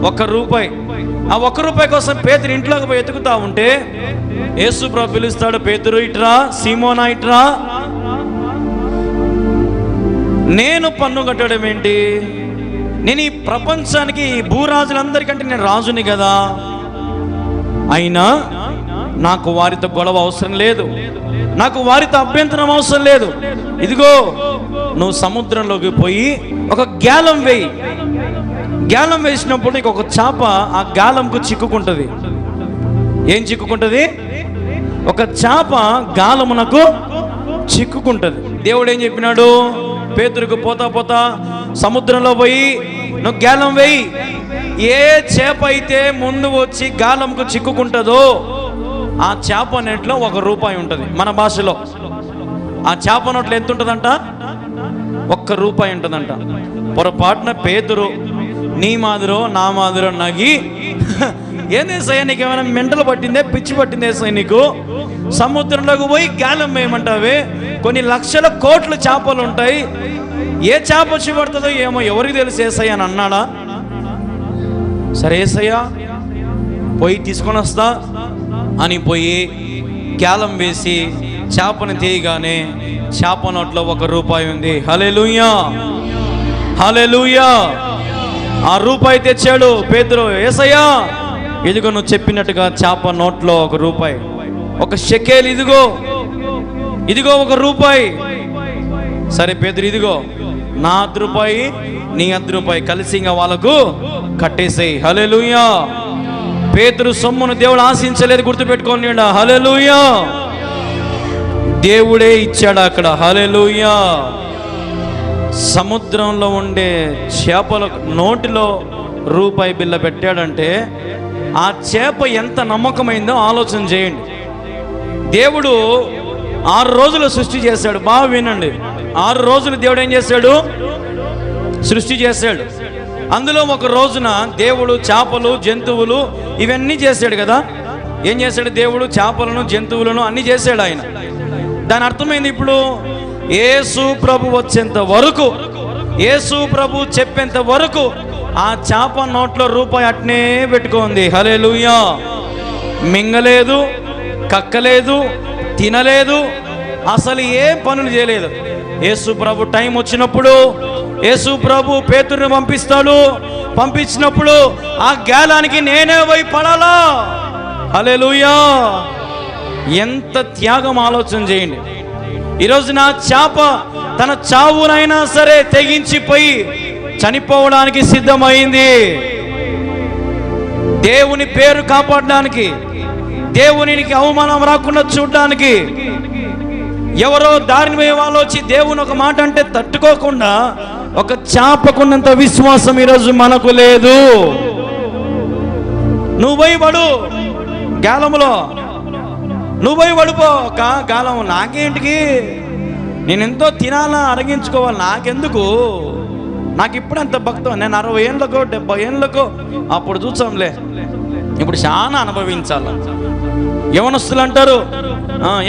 ₹1. ఆ ₹1 కోసం పేతురు ఇంట్లోకి పోయి వెతుకుతా ఉంటే యేసు ప్రభు పిలుస్తాడు, పేతురు ఇట్రా, సీమోనా ఇట్రా. నేను పన్ను కట్టడం ఏంటి? నేను ఈ ప్రపంచానికి, ఈ భూరాజులందరికంటే నేను రాజుని కదా. అయినా నాకు వారితో గొడవ అవసరం లేదు, నాకు వారితో అభ్యంతరం అవసరం లేదు. ఇదిగో నువ్వు సముద్రంలోకి పోయి ఒక గ్యాలం వేయి. గ్యాలం వేసినప్పుడు నీకు ఒక చేప ఆ గాలంకు చిక్కుకుంటుంది. ఏం చిక్కుకుంటుంది? ఒక చేప గాలమునకు చిక్కుకుంటుంది. దేవుడు ఏం చెప్పినాడు? పేతురుకు పోతా సముద్రంలో పోయి నువ్వు గ్యాలం వేయి. ఏ చేప అయితే ముందు వచ్చి గాలంకు చిక్కుకుంటుందో ఆ చేప నెట్లో ₹1 ఉంటుంది. మన భాషలో ఆ చేప నోట్లో ఎంత ఉంటుందంట? ₹1 ఉంటుందంట. పొరపాటున పేతురు నీ మాదిరో నా మాదిరో నగి, ఏందేసయ్యా నీకు ఏమైనా మెంటలు పట్టిందే, పిచ్చి పట్టిందే సార్ నీకు? సముద్రంలోకి పోయి గాలం వేయమంటావే? కొన్ని లక్షల కోట్ల చేపలు ఉంటాయి, ఏ చేప వచ్చి పడుతుందో ఏమో, ఎవరికి తెలుసు ఏసయ్య అని అన్నాడా? సరే ఏసయ్యా పోయి తీసుకొని వస్తా అని పోయి గ్యాలం వేసి చేపను తీయగానే చేప నోట్లో ₹1 ఉంది. హల్లెలూయా, హల్లెలూయా. ఆ ₹1 తెచ్చాడు పేతురు. యేసయ్యా ఇదిగో నువ్వు చెప్పినట్టుగా చేప నోట్లో ₹1, ఒక షెకేల్, ఇదిగో ₹1. సరే పేతురు, ఇదిగో నా ₹1, నీ ₹1 కలిసి ఇంకా వాళ్ళకు కట్టేసేయి. హల్లెలూయా. పేతురు సొమ్మును దేవుడు ఆశించలేదు, గుర్తుపెట్టుకోండి. హల్లెలూయా. దేవుడే ఇచ్చాడు అక్కడ. హల్లెలూయా. సముద్రంలో ఉండే చేపల నోటిలో ₹1 బిళ్ళ పెట్టాడంటే ఆ చేప ఎంత నమ్మకమైందో ఆలోచన చేయండి. దేవుడు 6 రోజులు సృష్టి చేశాడు. బాగా వినండి. 6 రోజులు దేవుడు ఏం చేశాడు? సృష్టి చేశాడు. అందులో ఒక రోజున దేవుడు చేపలు, జంతువులు ఇవన్నీ చేశాడు కదా. ఏం చేశాడు దేవుడు? చేపలను, జంతువులను అన్ని చేశాడు ఆయన. దాని అర్థమైంది, ఇప్పుడు యేసు ప్రభు వచ్చేంత వరకు, యేసు ప్రభు చెప్పేంత వరకు ఆ చేప నోట్లో ₹1 అట్నే పెట్టుకుంది. హల్లెలూయా. మింగలేదు, కక్కలేదు, తినలేదు, అసలు ఏ పనులు చేయలేదు. యేసు ప్రభు టైం వచ్చినప్పుడు యేసు ప్రభు పేతురుని పంపిస్తాడు. పంపించినప్పుడు ఆ గాలానికి నేనే పోయి పడాలా. హల్లెలూయా! ఎంత త్యాగం ఆలోచన చేయండి. ఈరోజు నా చేప తన చావునైనా సరే తెగించిపోయి చనిపోవడానికి సిద్ధమైంది. దేవుని పేరు కాపాడడానికి, దేవునికి అవమానం రాకుండా చూడడానికి. ఎవరో దారిని పోయే వాళ్ళు వచ్చి దేవుని ఒక మాట అంటే తట్టుకోకుండా ఒక చేపకున్నంత విశ్వాసం ఈరోజు మనకు లేదు. నువ్వు పోయి పడు గాలంలో, నువ్వు పోయి పడిపో. ఒక గాలం నాకేంటికి, నేను ఎంతో తినాలా అరగించుకోవాలి, నాకెందుకు, నాకు ఇప్పుడు అంత భక్తం. నేను 60 ఏళ్ళకో 70 ఏళ్ళకో అప్పుడు చూసాంలే, ఇప్పుడు చాలా అనుభవించాల. యవనస్తులు అంటారు,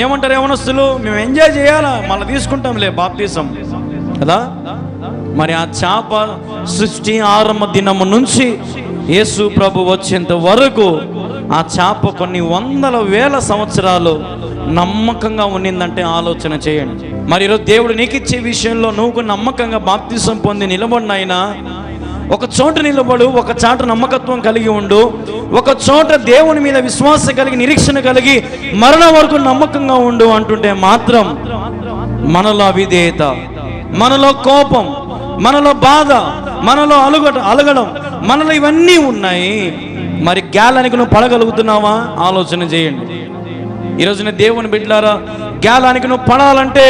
ఏమంటారు యవనస్తులు, మేము ఎంజాయ్ చేయాలా, మళ్ళీ తీసుకుంటాంలే బాప్తిసం కదా. మరి ఆ చేప సృష్టి ఆరంభ దినము నుంచి యేసు ప్రభు వచ్చేంత వరకు ఆ చేప కొన్ని వందల వేల సంవత్సరాలు నమ్మకంగా ఉండిందంటే ఆలోచన చేయండి. మరి ఈరోజు దేవుడు నీకు ఇచ్చే విషయంలో నువ్వు నమ్మకంగా బాప్తిసం పొంది నిలబడినైనా ఒక చోట నిలబడు, ఒక చోట నమ్మకత్వం కలిగి ఉండు, ఒక చోట దేవుని మీద విశ్వాసం కలిగి నిరీక్షణ కలిగి మరణం వరకు నమ్మకంగా ఉండు అంటుంటే మాత్రం మనలో అవిధేయత, మనలో కోపం, మనలో బాధ, మనలో అలగడం, మనలో ఇవన్నీ ఉన్నాయి. మరి గాలానికి నువ్వు పడగలుగుతున్నావా? ఆలోచన చేయండి. ఈరోజున దేవుని బిడ్డలారా, గాలానికి నువ్వు పడాలంటే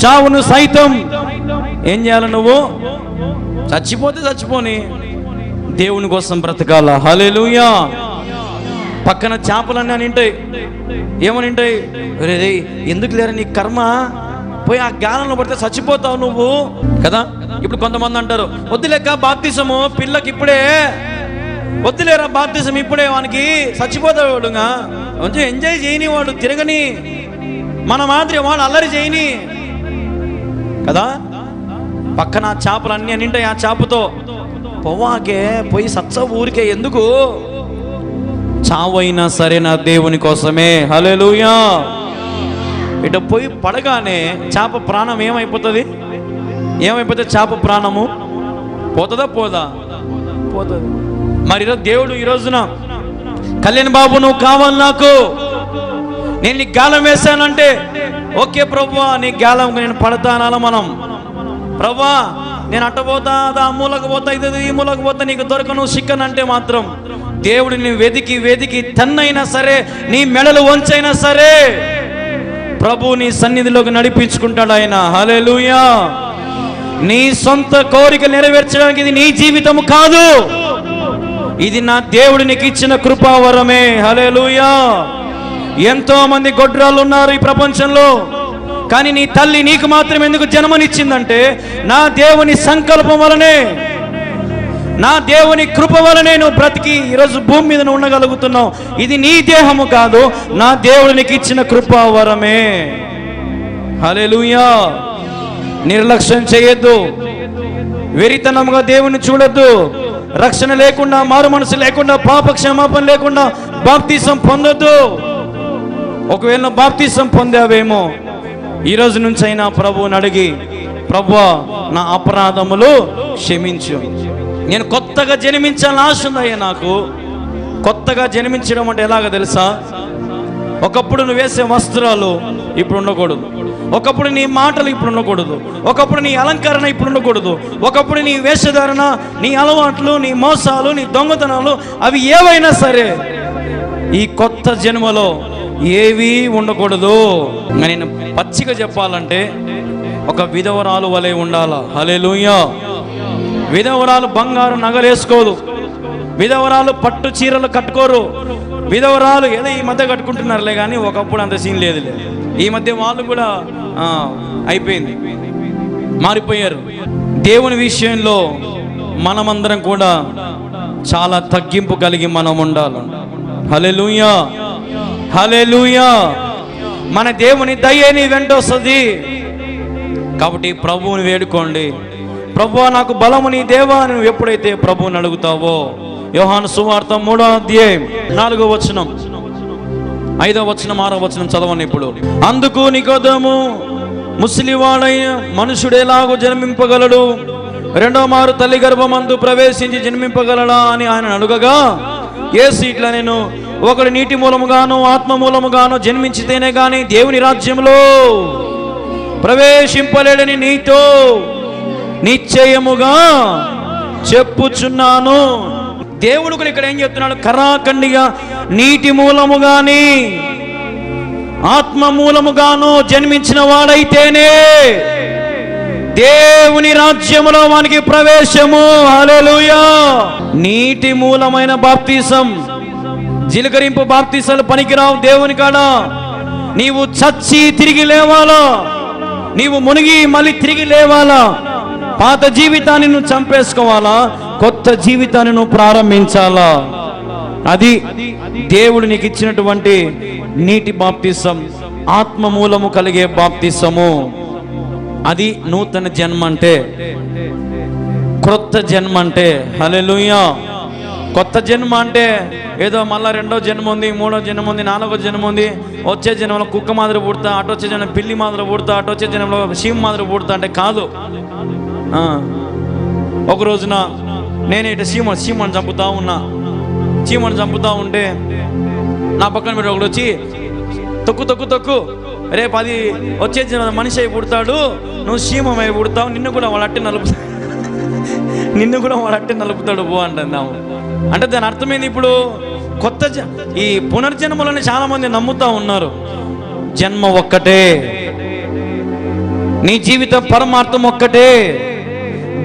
చావును సైతం ఏం చేయాలి? నువ్వు చచ్చిపోతే చచ్చిపోని, దేవుని కోసం బ్రతకాల. హల్లెలూయా! పక్కన చేపలన్నీ అని ఉంటాయి, ఏమని ఉంటాయి, రే ఎందుకు లేరా నీ కర్మ, పోయి ఆ గాలంలో పడితే చచ్చిపోతావు నువ్వు కదా. ఇప్పుడు కొంతమంది అంటారు, వద్దులేక బాప్తిసము పిల్లకి ఇప్పుడే, వద్దులేరా బాప్తిసం ఇప్పుడే, వానికి చచ్చిపోతాడు వాడుగా, కొంచెం ఎంజాయ్ చేయని, వాడు తిరగని, మన మాదిరి వాడు అల్లరి చేయని కదా. పక్కన చేపలు అన్నీ ఉంటాయి, ఆ చేపతో పొవ్వాకే పోయి సచ్చ ఊరికే ఎందుకు, చావైనా సరే నా దేవుని కోసమే. హల్లెలూయా! ఇటు పోయి పడగానే చేప ప్రాణం ఏమైపోతుంది? ఏమైపోతుంది? చేప ప్రాణము పోతుందా? పోదా? పోతుంది. మరి దేవుడు ఈ రోజున, కళ్యాణ్ బాబు నువ్వు కావాలి నాకు, నేను నీకు గాలం వేశానంటే ఓకే ప్రభువా, నీ గాలం నేను పడతానాలా మనం, ప్రభువా నేను అట్టపోతా, అది ఆ మూలకు పోతా, ఇది ఈ మూలకు పోతా, నీకు దొరకను చిక్కను అంటే మాత్రం దేవుడిని వెదికి తన్నైనా సరే, నీ మెడలు వంచైనా సరే ప్రభు నీ సన్నిధిలోకి నడిపించుకుంటాడు ఆయన. హల్లెలూయా! నీ సొంత కోరిక నెరవేర్చడానికి ఇది నీ జీవితం కాదు, ఇది నా దేవుడు నీకు ఇచ్చిన కృపావరమే. హల్లెలూయా! ఎంతో మంది గొడ్రాళ్ళు ఉన్నారు ఈ ప్రపంచంలో, కానీ నీ తల్లి నీకు మాత్రం ఎందుకు జన్మనిచ్చిందంటే నా దేవుని సంకల్పం వలనే, నా దేవుని కృప వలనే నువ్వు బ్రతికి ఈరోజు భూమి మీద ఉండగలుగుతున్నావు. ఇది నీ దేహము కాదు, నా దేవుడు నీకు ఇచ్చిన కృపావరమే. హల్లెలూయా! నిర్లక్ష్యం చేయొద్దు, వెరితనంగా దేవుని చూడొద్దు. రక్షణ లేకుండా, మారు మనసు లేకుండా, పాప క్షమాపణ లేకుండా బాప్తిసం పొందొద్దు. ఒకవేళ బాప్తిసం పొందావేమో, ఈ రోజు నుంచి అయినా ప్రభువుని అడిగి, ప్రభువా నా అపరాధములు క్షమించు, నేను కొత్తగా జన్మించాలని ఆశ ఉందయ్యా నాకు. కొత్తగా జన్మించడం అంటే ఎలాగో తెలుసా? ఒకప్పుడు నువ్వు వేసే వస్త్రాలు ఇప్పుడు ఉండకూడదు, ఒకప్పుడు నీ మాటలు ఇప్పుడు ఉండకూడదు, ఒకప్పుడు నీ అలంకరణ ఇప్పుడు ఉండకూడదు, ఒకప్పుడు నీ వేషధారణ, నీ అలవాట్లు, నీ మోసాలు, నీ దొంగతనాలు, అవి ఏవైనా సరే ఈ కొత్త జన్మలో ఏవీ ఉండకూడదు. నేను పచ్చిగా చెప్పాలంటే ఒక విధవరాలు వలె ఉండాలా. హల్లెలూయా! విధవరాలు బంగారు నగలేసుకోదు, విధవరాలు పట్టు చీరలు కట్టుకోరు, విధవరాలు ఏదో ఈ మధ్య కట్టుకుంటున్నారులే, కానీ ఒకప్పుడు అంత సీన్ లేదులే. ఈ మధ్య వాళ్ళు కూడా అయిపోయింది, మారిపోయారు. దేవుని విషయంలో మనమందరం కూడా చాలా తగ్గింపు కలిగి మనం ఉండాలి. హల్లెలూయా! హల్లెలూయా! మన దేవుని దయ నీ వెంట వస్తుంది. కాబట్టి ప్రభువుని వేడుకోండి. ప్రభువా నాకు బలము నీ దేవా, నువ్వు ఎప్పుడైతే ప్రభువుని అడుగుతావో. యోహాను సువార్త 3వ అధ్యాయం 4వ వచనం, 5వ వచనం, 6వ వచనం చదవండి ఇప్పుడు. అందుకు నికోదేము, ముసలివాడైన మనుషుడు ఎలాగో జన్మింపగలడు, రెండో మారు తల్లి గర్భమందు ప్రవేశించి జన్మింపగలడా అని ఆయన అడుగగా, యేసు ఇట్లా, నేను ఒకడు నీటి మూలముగాను ఆత్మ మూలముగాను జన్మించితేనే గాని దేవుని రాజ్యంలో ప్రవేశింపలేడని నీతో నిశ్చయముగా చెప్పుచున్నాను. దేవుడు కూడా ఇక్కడ ఏం చెప్తున్నాడు? కరాఖండిగా నీటి మూలము గాని ఆత్మ మూలముగాను జన్మించిన వాడైతేనే దేవుని రాజ్యములో వానికి ప్రవేశము. హల్లెలూయా. నీటి మూలమైన బాప్తిసం, జీలకరింపు బాప్తిసాలు పనికిరావు దేవుని కాడ. నీవు చచ్చి తిరిగి లేవాలా, నీవు మునిగి మళ్ళీ తిరిగి లేవాలా, పాత జీవితాన్ని నువ్వు చంపేసుకోవాలా, కొత్త జీవితాన్ని నువ్వు ప్రారంభించాలా. అది దేవుడు నీకు ఇచ్చినటువంటి నీటి బాప్తిసం, ఆత్మ మూలము కలిగే బాప్తిసము. అది నూతన జన్మ అంటే, క్రొత్త జన్మ అంటే. హల్లెలూయా. కొత్త జన్మ అంటే ఏదో మళ్ళీ రెండో జన్మ ఉంది, మూడో జన్మ ఉంది, నాలుగో జన్మ ఉంది, వచ్చే జన్మలో కుక్క మాదిరి పుడతా, అటు వచ్చే జన్మ పిల్లి మాదిరి పుడతా, అటు వచ్చే జన్మలో శివ మాదిరి పుడతా అంటే కాదు. ఒక రోజున నేను ఇటు చీమని చంపుతా ఉంటే నా పక్కన మీరు ఒకడు వచ్చి, తొక్కు రేపు అది వచ్చే జన్మ మనిషి అయి పుడతాడు, నువ్వు చీమమై పుడతావు, నిన్ను కూడా వాడు అట్టే నలుపుతాడు పో అంటున్నాము. అంటే దాని అర్థమైంది, ఇప్పుడు కొత్త ఈ పునర్జన్మలని చాలా మంది నమ్ముతా ఉన్నారు. జన్మ ఒక్కటే, నీ జీవిత పరమార్థం ఒక్కటే,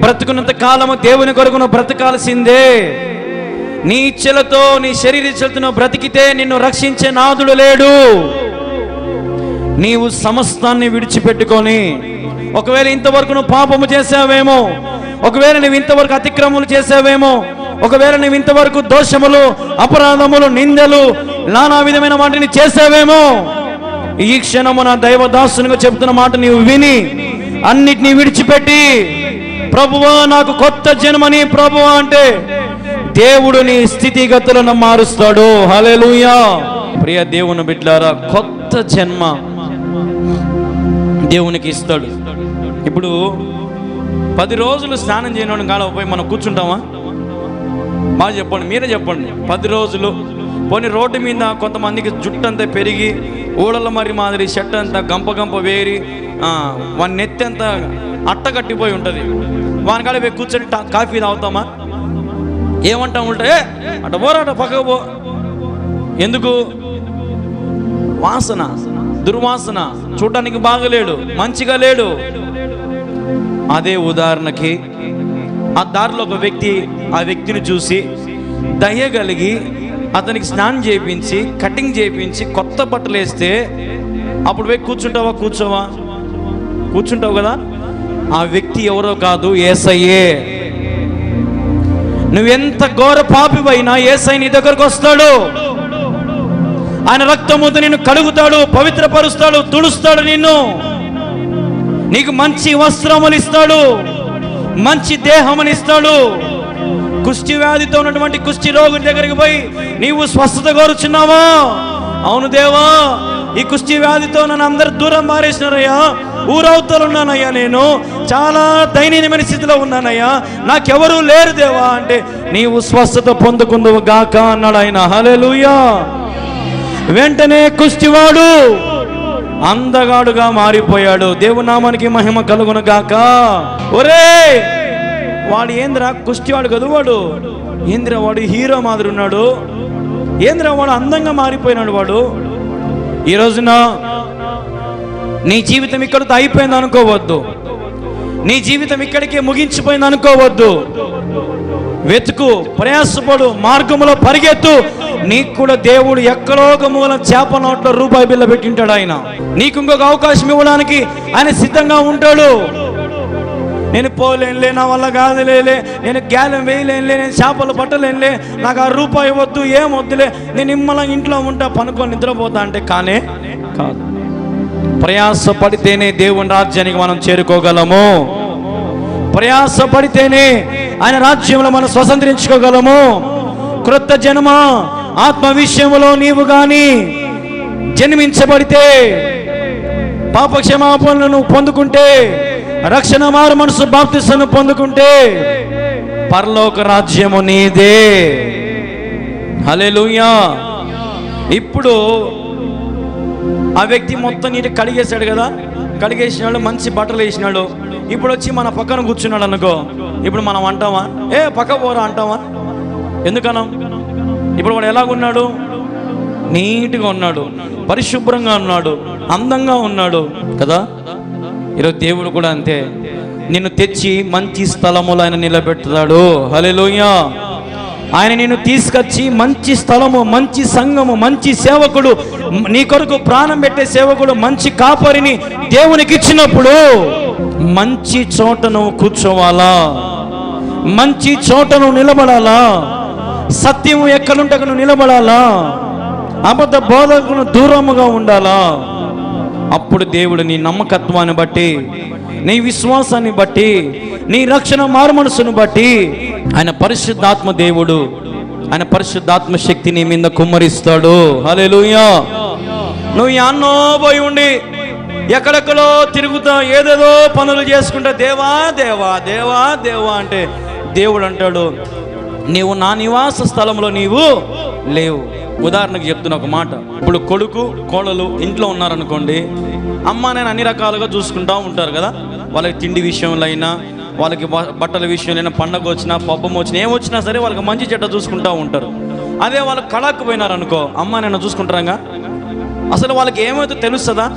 బ్రతుకున్నంత కాలము దేవుని కొరకును బ్రతకాల్సిందే. నీ ఇచ్చలతో నీ శరీర ఇచ్చలతో బ్రతికితే నిన్ను రక్షించే నాదుడు లేడు. నీవు సమస్తాన్ని విడిచిపెట్టుకొని, ఒకవేళ ఇంతవరకు నువ్వు పాపము చేసావేమో, ఒకవేళ నువ్వు ఇంతవరకు అతిక్రమములు చేసావేమో, ఒకవేళ నువ్వు ఇంతవరకు దోషములు, అపరాధములు, నిందలు, నానా విధమైన వాటిని చేసావేమో, ఈ క్షణము నా దైవదాసునిగా చెప్తున్న మాట నీవు విని అన్నిటినీ విడిచిపెట్టి, ప్రభువా నాకు కొత్త జన్మని ప్రభువా అంటే దేవుడు నీ స్థితిగతులను మారుస్తాడు. హల్లెలూయా. ప్రియ దేవుని బిడ్డలారా, కొత్త జన్మ దేవునికి ఇస్తాడు. ఇప్పుడు 10 రోజులు స్నానం చేయడం కాడ పోయి మనం కూర్చుంటామా? బాగా చెప్పండి, మీరే చెప్పండి. 10 రోజులు పోనీ రోడ్డు మీద కొంతమందికి జుట్టు అంతా పెరిగి ఊడల మరి మాదిరి షర్ట్ అంతా గంప వేరి వాని నెత్తి అంతా అట్ట కట్టిపోయి ఉంటుంది. వాని కాడ పోయి కూర్చొని కాఫీ తాగుతామా? ఏమంటాం ఉంటే అట పోరాట పక్కకు పో. ఎందుకు? వాసన, దుర్వాసన, చూడడానికి బాగలేడు, మంచిగా లేడు. అదే ఉదాహరణకి ఆ దారిలో ఒక వ్యక్తి ఆ వ్యక్తిని చూసి దయ కలిగి అతనికి స్నానం చేయించి కటింగ్ చేయించి కొత్త బట్టలు వేస్తే అప్పుడు పోయి కూర్చుంటావా? కూర్చుంటావు కదా. ఆ వ్యక్తి ఎవరో కాదు, యేసయ్యే. నువ్వెంత ఘోర పాపివైనా యేసయ్య నీ దగ్గరకు వస్తాడు. ఆయన రక్తముతో నిన్ను కడుగుతాడు, పవిత్రపరుస్తాడు, తుడుస్తాడు నిన్ను. నీకు మంచి వస్త్రములు ఇస్తాడు, మంచి దేహముని ఇస్తాడు. కుష్టి వ్యాధితో ఉన్నటువంటి కుష్టి రోగుడి దగ్గరికి పోయి నీవు స్వస్థత కోరుచున్నావా? అవును దేవా, ఈ కుష్టి వ్యాధితో నన్ను అందరు దూరం మారేసినారయ్యా, ఊరవుతలు ఉన్నానయ్యా, నేను చాలా దయనీయమైన స్థితిలో ఉన్నానయ్యా, నాకెవరూ లేరు దేవా అంటే నీవు స్వస్థత పొందుకుందువు గాక అన్నాడు ఆయన. హల్లెలూయా. వెంటనే కుష్టివాడు అందగాడుగా మారిపోయాడు. దేవుని నామానికి మహిమ కలుగును గాక. ఒరే వాడు ఏంద్రా కుష్టివాడు కదా, వాడు ఏంద్రా వాడు హీరో మాదిరి ఉన్నాడు, ఏంద్రా వాడు అందంగా మారిపోయినాడు వాడు. ఈ రోజున నీ జీవితం ఇక్కడితో అయిపోయింది అనుకోవద్దు, నీ జీవితం ఇక్కడికే ముగించిపోయింది అనుకోవద్దు. వెతుకు, ప్రయాసపడు, మార్గములో పరిగెత్తు. నీకు కూడా దేవుడు ఎక్కడో ఒక మూలం చేప నోట్లో రూపాయి బిల్ల పెట్టింటాడు. ఆయన నీకు ఇంకొక అవకాశం ఇవ్వడానికి ఆయన సిద్ధంగా ఉంటాడు. నేను పోలేనులే, నా వల్ల కాదులే, నేను గ్యాలం వేయలేనులే, నేను చేపలు పట్టలేనులే, నాకు ఆ రూపాయి వద్దు, ఏం వద్దులే, నేను నిమ్మలం ఇంట్లో ఉంటా, పనుకొని నిద్రపోతా అంటే కానే కాదు. ప్రయాస పడితేనే దేవుని రాజ్యానికి మనం చేరుకోగలము. ప్రయాస పడితేనే ఆయన రాజ్యంలో మనం స్వతంత్రించుకోగలము. క్రొత్త జన్మ ఆత్మ విషయంలో నీవు గాని జన్మించబడితే, పాప క్షమాపణలను పొందుకుంటే, రక్షణ మారు మనసు బాప్తిస్మం పొందుకుంటే పరలోక రాజ్యము నీదే. హల్లెలూయా. ఇప్పుడు ఆ వ్యక్తి మొత్తం నీటి కడిగేశాడు కదా, కడిగేసినాడు, మంచి బట్టలు వేసినాడు. ఇప్పుడు వచ్చి మన పక్కన కూర్చున్నాడు అనుకో, ఇప్పుడు మనం అంటామా పక్క పోరా అంటామా? ఎందుకనం? ఇప్పుడు వాడు ఎలాగున్నాడు? నీట్గా ఉన్నాడు, పరిశుభ్రంగా ఉన్నాడు, అందంగా ఉన్నాడు కదా. ఈరోజు దేవుడు కూడా అంతే, నిన్ను తెచ్చి మంచి స్థలములో ఆయన నిలబెడతాడు. హల్లెలూయా. ఆయన నిన్ను తీసుకొచ్చి మంచి స్థలము, మంచి సంఘము, మంచి సేవకుడు, నీ కొరకు ప్రాణం పెట్టే సేవకుడు, మంచి కాపరిని దేవునికి ఇచ్చినప్పుడు మంచి చోట నువ్వు కూర్చోవాలా, మంచి చోట నువ్వు నిలబడాలా, సత్యము ఎక్కడుంటే నువ్వు నిలబడాలా, అబద్ధ బోధకును దూరముగా ఉండాలా. అప్పుడు దేవుడు నీ నమ్మకత్వాన్ని బట్టి, నీ విశ్వాసాన్ని బట్టి, నీ రక్షణ మారు మనసును బట్టి ఆయన పరిశుద్ధాత్మ దేవుడు, ఆయన పరిశుద్ధాత్మ శక్తి నీ మీద కుమ్మరిస్తాడు. హల్లెలూయా. నువ్వు యాన్నో పోయి ఉండి ఎక్కడెక్కడో తిరుగుతా ఏదేదో పనులు చేసుకుంటా దేవా దేవా దేవా దేవా అంటే దేవుడు అంటాడు, నీవు నా నివాస స్థలంలో నీవు లేవు. ఉదాహరణకు చెప్తున్నా ఒక మాట. ఇప్పుడు కొడుకు కోడలు ఇంట్లో ఉన్నారనుకోండి, అమ్మ నేను అన్ని రకాలుగా చూసుకుంటూ ఉంటారు కదా. వాళ్ళకి తిండి విషయంలో అయినా, వాళ్ళకి బట్టల విషయంలో అయినా, పండగ వచ్చినా, పబ్బం వచ్చినా, ఏమొచ్చినా సరే వాళ్ళకి మంచి చెడ్డ చూసుకుంటూ ఉంటారు. అదే వాళ్ళకి కళాకు పోయినారనుకో, అమ్మ నేను చూసుకుంటారా? అసలు వాళ్ళకి ఏమైతే తెలుస్తుందా?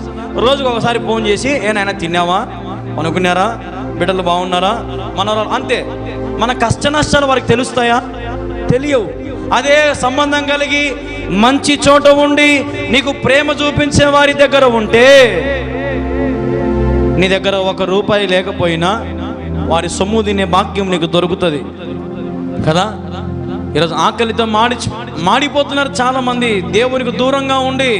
రోజుకు ఒకసారి ఫోన్ చేసి నాయనా తిన్నావా, అనుకున్నారా, బిడ్డలు బాగున్నారా, మన అంతే. మన కష్ట నష్టాలు వారికి తెలుస్తాయా? తెలియవు. అదే సంబంధం కలిగి మంచి చోట ఉండి నీకు ప్రేమ చూపించే వారి దగ్గర ఉంటే, నీ దగ్గర ₹1 లేకపోయినా వారి సొమ్ము తినే భాగ్యం నీకు దొరుకుతుంది కదా. ఈరోజు ఆకలితో మాడిపోతున్నారు చాలా మంది, దేవునికి దూరంగా ఉండి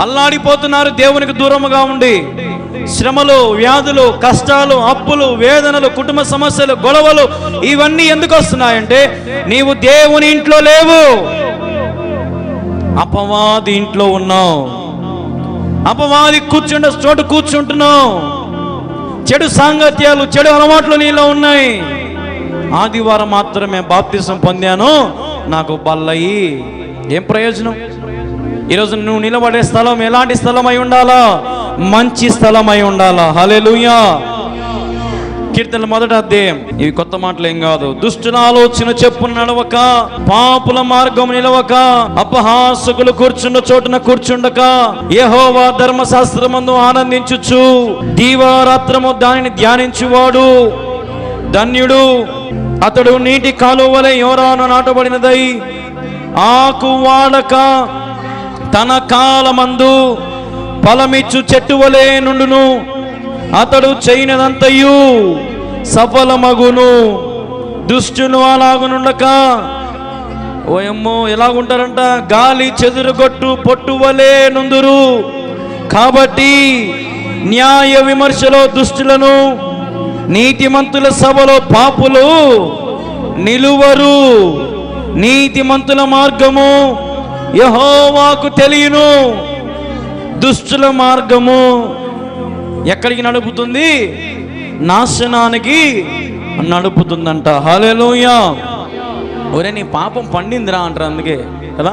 అల్లాడిపోతున్నారు, దేవునికి దూరముగా ఉండి. శ్రమలు, వ్యాధులు, కష్టాలు, అప్పులు, వేదనలు, కుటుంబ సమస్యలు, గొడవలు ఇవన్నీ ఎందుకు వస్తున్నాయంటే నీవు దేవుని ఇంట్లో లేవు, అపవాది ఇంట్లో ఉన్నావు. అపవాది కూర్చుండే చోటు కూర్చుంటున్నావు. చెడు సాంగత్యాలు, చెడు అలవాట్లు నీలో ఉన్నాయి. ఆదివారం మాత్రమే బాప్తిసం పొందాను, నాకు బల్లయి. ఏం ప్రయోజనం? ఈరోజు నువ్వు నిలబడే స్థలం ఎలాంటి స్థలం అయి ఉండాలా? మంచి స్థలం అయి ఉండాలా. హల్లెలూయా. కీర్తనల 1వ అధ్యాయం. ఇవి కొత్త మాటలు ఏం కాదు. దుష్టుల ఆలోచన చెప్పున నడవక, పాపుల మార్గం నిలవక, అపహాసకులు కూర్చున్న చోటున కూర్చుండక, యెహోవా ధర్మశాస్త్రమందు ఆనందించుచు దీవారాత్రము దానిని ధ్యానించువాడు ధన్యుడు. అతడు నీటి కాలువలే యోరాను నాటబడినదై ఆకు వాడక తన కాలమందు ఫలమిచ్చు చెట్టు వలె నుండును. అతడు చేయనదంతయు సఫలమగును. దుష్టులు అలాగునుండక, ఓయమ్మో ఎలాగుంటారంట, గాలి చెదురుగొట్టు పొట్టు వలె నుందురు. కాబట్టి న్యాయ విమర్శలో దుష్టులను, నీతిమంతుల సభలో పాపులు నిలువరు. నీతిమంతుల మార్గము యెహోవాకు తెలియను, దుష్టుల మార్గము ఎక్కడికి నడుపుతుంది? నాశనానికి నడుపుతుందంట. హల్లెలూయా. ఒరే నీ పాపం పండిందిరా అంటారు, అందుకే కదా.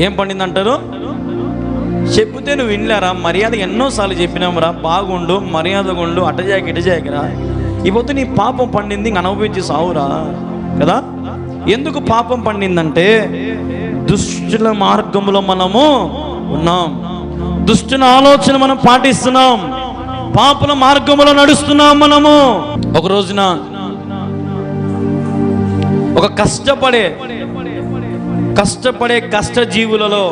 ఏం పండింది అంటారు? చెప్తే నువ్వు వినలేరా? మర్యాద ఎన్నోసార్లు చెప్పినామురా, బాగుండు, మర్యాదగా ఉండు, అట చేయక ఇట చేయకరా. ఇప్పుడు నీ పాపం పండింది, ఇంక అనుభవించి సావురా కదా. ఎందుకు పాపం పండిందంటే దుష్టుల మార్గంలో మనము ఉన్నాం, దుష్టుల ఆలోచన మనం పాటిస్తున్నాం, పాపుల మార్గంలో నడుస్తున్నాం మనము. ఒక రోజున ఒక కష్టపడే కష్టజీవులలో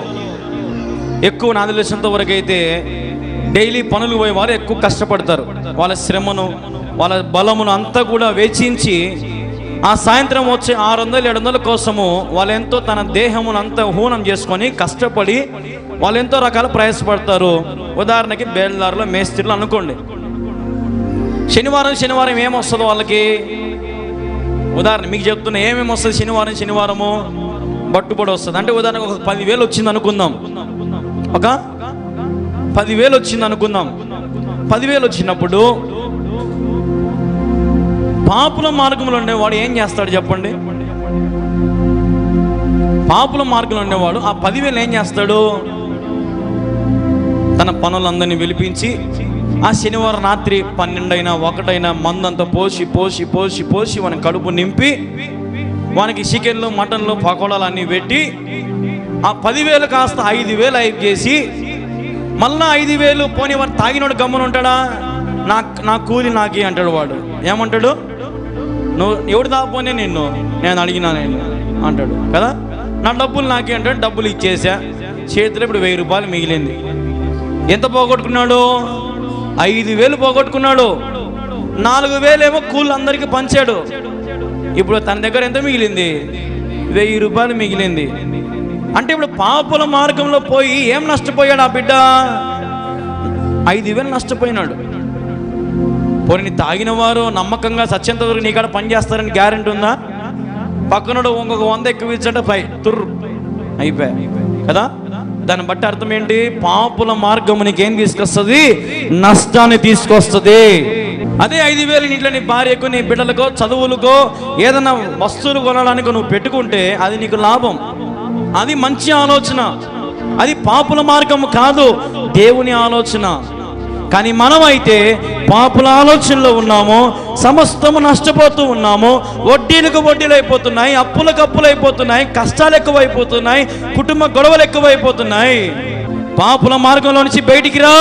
ఎక్కువ, నాకు తెలిసినంత వరకు అయితే డైలీ పనులు పోయేవారు ఎక్కువ కష్టపడతారు. వాళ్ళ శ్రమను, వాళ్ళ బలమును అంతా కూడా వెచ్చించి ఆ సాయంత్రం వచ్చే 600-700 కోసము వాళ్ళెంతో తన దేహమును అంతా హూనం చేసుకొని కష్టపడి వాళ్ళు ఎంతో రకాల ప్రయాసపడతారు. ఉదాహరణకి బేల్దారులో మేస్త్రీలు అనుకోండి. శనివారం ఏమొస్తుందో వాళ్ళకి, ఉదాహరణ మీకు చెప్తున్నా, ఏమేమి వస్తుంది శనివారము? బట్టుబడి వస్తుంది. అంటే ఉదాహరణకు ఒక 10,000 వచ్చింది అనుకుందాం, ఒక 10,000 వచ్చింది అనుకుందాం. 10,000 వచ్చినప్పుడు పాపుల మార్గంలో ఉండేవాడు ఏం చేస్తాడు చెప్పండి? పాపుల మార్గంలో ఉండేవాడు ఆ 10,000 ఏం చేస్తాడు? తన పనులందరినీ పిలిపించి ఆ శనివారం రాత్రి 12 అయినా 1 అయినా మందంతా పోసి పోసి పోసి పోసి వాని కడుపు నింపి వానికి చికెన్లు మటన్లు పకోడాలు అన్నీ పెట్టి ఆ 10,000 కాస్త 5,000 అయిపు చేసి మళ్ళా 5,000 పోనీ వాడు తాగినోడు గమ్మున ఉంటాడా? నా కూలి నాకి అంటాడు. వాడు ఏమంటాడు? నువ్వు ఎవడు దాపోనే నేను అడిగినా నేను అంటాడు కదా. నా డబ్బులు నాకే అంటాడు. డబ్బులు ఇచ్చేసా, చేతిలో ఇప్పుడు 1,000 రూపాయలు మిగిలింది. ఎంత పోగొట్టుకున్నాడు? 5,000 పోగొట్టుకున్నాడు. 4,000 ఏమో కూలి అందరికీ పంచాడు. ఇప్పుడు తన దగ్గర ఎంత మిగిలింది? 1,000 రూపాయలు మిగిలింది. అంటే ఇప్పుడు పాపుల మార్గంలో పోయి ఏం నష్టపోయాడు ఆ బిడ్డ? 5,000 నష్టపోయినాడు. పోనీ తాగిన వారు నమ్మకంగా సత్యంత వరకు నీ కాడ పని చేస్తారని గ్యారెంటీ ఉందా? పక్కనోడు ఇంకొక 100 ఎక్కువ ఇచ్చట పై తుర్రు అయిపోయా కదా. దాన్ని బట్టి అర్థం ఏంటి? పాపుల మార్గం నీకేం తీసుకొస్తుంది? నష్టాన్ని తీసుకొస్తుంది. అదే 5,000 ఇంట్లో నీ భార్యకు నీ బిడ్డలకో చదువులకో ఏదైనా వస్తువులు కొనడానికి నువ్వు పెట్టుకుంటే అది నీకు లాభం. అది మంచి ఆలోచన. అది పాపుల మార్గం కాదు, దేవుని ఆలోచన. కానీ మనమైతే పాపుల ఆలోచనలో ఉన్నాము, సమస్తము నష్టపోతూ ఉన్నాము. వడ్డీలకు వడ్డీలు అయిపోతున్నాయి, అప్పులకు అప్పులు అయిపోతున్నాయి, కష్టాలు ఎక్కువైపోతున్నాయి, కుటుంబ గొడవలు ఎక్కువైపోతున్నాయి. పాపుల మార్గంలో నుంచి బయటికి రా.